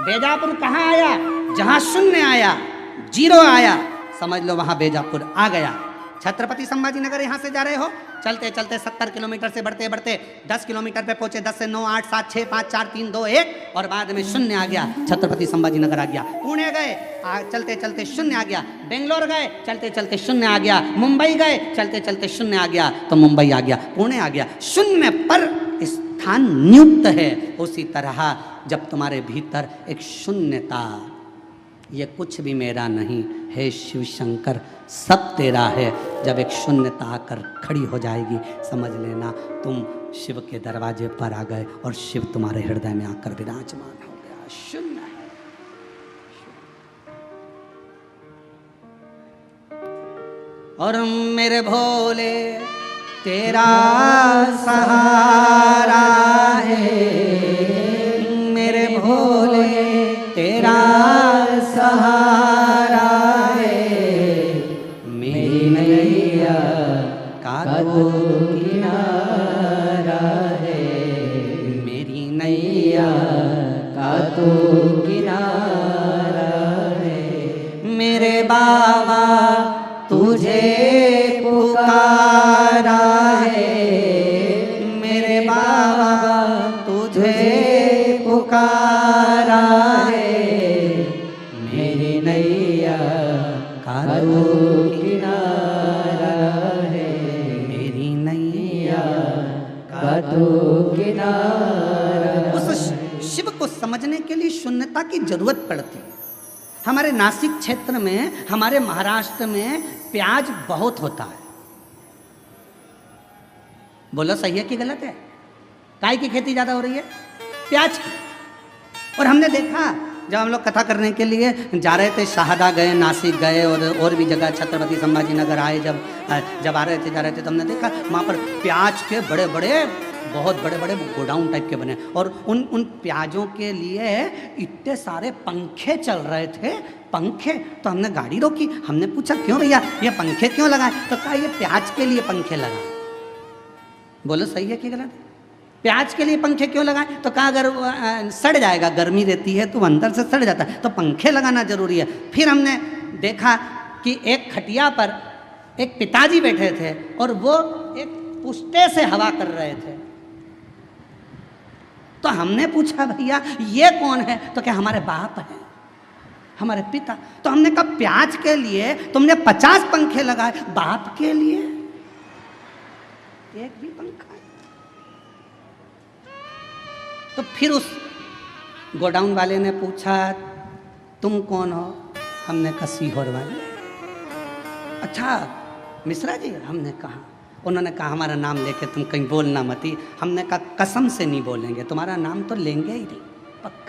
Speaker 1: बेजापुर कहाँ आया? जहाँ शून्य आया, जीरो आया, समझ लो वहाँ बेजापुर आ गया। छत्रपति संभाजी नगर यहाँ से जा रहे हो, चलते चलते 70 किलोमीटर से बढ़ते बढ़ते 10 किलोमीटर पे पहुंचे, 10 से 9, 8, 7, 6, 5, 4, 3, 2, 1, और बाद में शून्य आ गया। छत्रपति संभाजी नगर आ गया। पुणे गए, चलते चलते शून्य आ गया। बेंगलोर गए, चलते चलते शून्य आ गया। मुंबई गए, चलते चलते शून्य आ गया, तो मुंबई आ गया, पुणे आ गया। शून्य पर स्थान नियुक्त है। उसी तरह जब तुम्हारे भीतर एक शून्यता ये कुछ भी मेरा नहीं, हे शिव शंकर सब तेरा है। जब एक शून्यता आकर खड़ी हो जाएगी, समझ लेना तुम शिव के दरवाजे पर आ गए और शिव तुम्हारे हृदय में आकर विराजमान हो गया। शून्य है। और मेरे भोले तेरा सहारा है, मेरे भोले तेरा सहारा है, मेरी नैया का तो किनारा है, मेरी नैया का तो किनारा है। मेरे बाबा तुझे पुकारा है, मेरे बाबा तुझे पुकारा है, मेरी नैया का तो किनारा है, मेरी नैया का तो किनारा। उस शिव को समझने के लिए शून्यता की जरूरत पड़ती है। हमारे नासिक क्षेत्र में, हमारे महाराष्ट्र में प्याज बहुत होता है। बोलो सही है कि गलत है? काय की खेती ज्यादा हो रही है? प्याज की। और हमने देखा जब हम लोग कथा करने के लिए जा रहे थे, शाहदा गए, नासिक गए और भी जगह छत्रपति संभाजी नगर आए, जब आ रहे थे जा रहे थे तो हमने देखा वहाँ पर प्याज के बड़े बड़े, बहुत बड़े बड़े गोडाउन टाइप के बने, और उन प्याजों के लिए इतने सारे पंखे चल रहे थे। पंखे तो हमने गाड़ी रोकी, हमने पूछा क्यों भैया ये पंखे क्यों लगाए? तो कहा ये प्याज के लिए पंखे लगाए। बोलो सही है कि गलत? प्याज के लिए पंखे क्यों लगाए? तो कहा अगर सड़ जाएगा, गर्मी रहती है तो अंदर से सड़ जाता है, तो पंखे लगाना जरूरी है। फिर हमने देखा कि एक खटिया पर एक पिताजी बैठे थे और वो एक पुष्टे से हवा कर रहे थे। तो हमने पूछा भैया ये कौन है? तो क्या हमारे बाप हैं, हमारे पिता। तो हमने कहा प्याज के लिए तुमने 50 पंखे लगाए, बाप के लिए एक भी पंखा? तो फिर उस गोडाउन वाले ने पूछा तुम कौन हो? हमने कहा सीहोर वाले। अच्छा मिश्रा जी? हमने कहा। उन्होंने कहा हमारा नाम लेके तुम कहीं बोलना मती। हमने कहा कसम से नहीं बोलेंगे, तुम्हारा नाम तो लेंगे ही नहीं, पक्का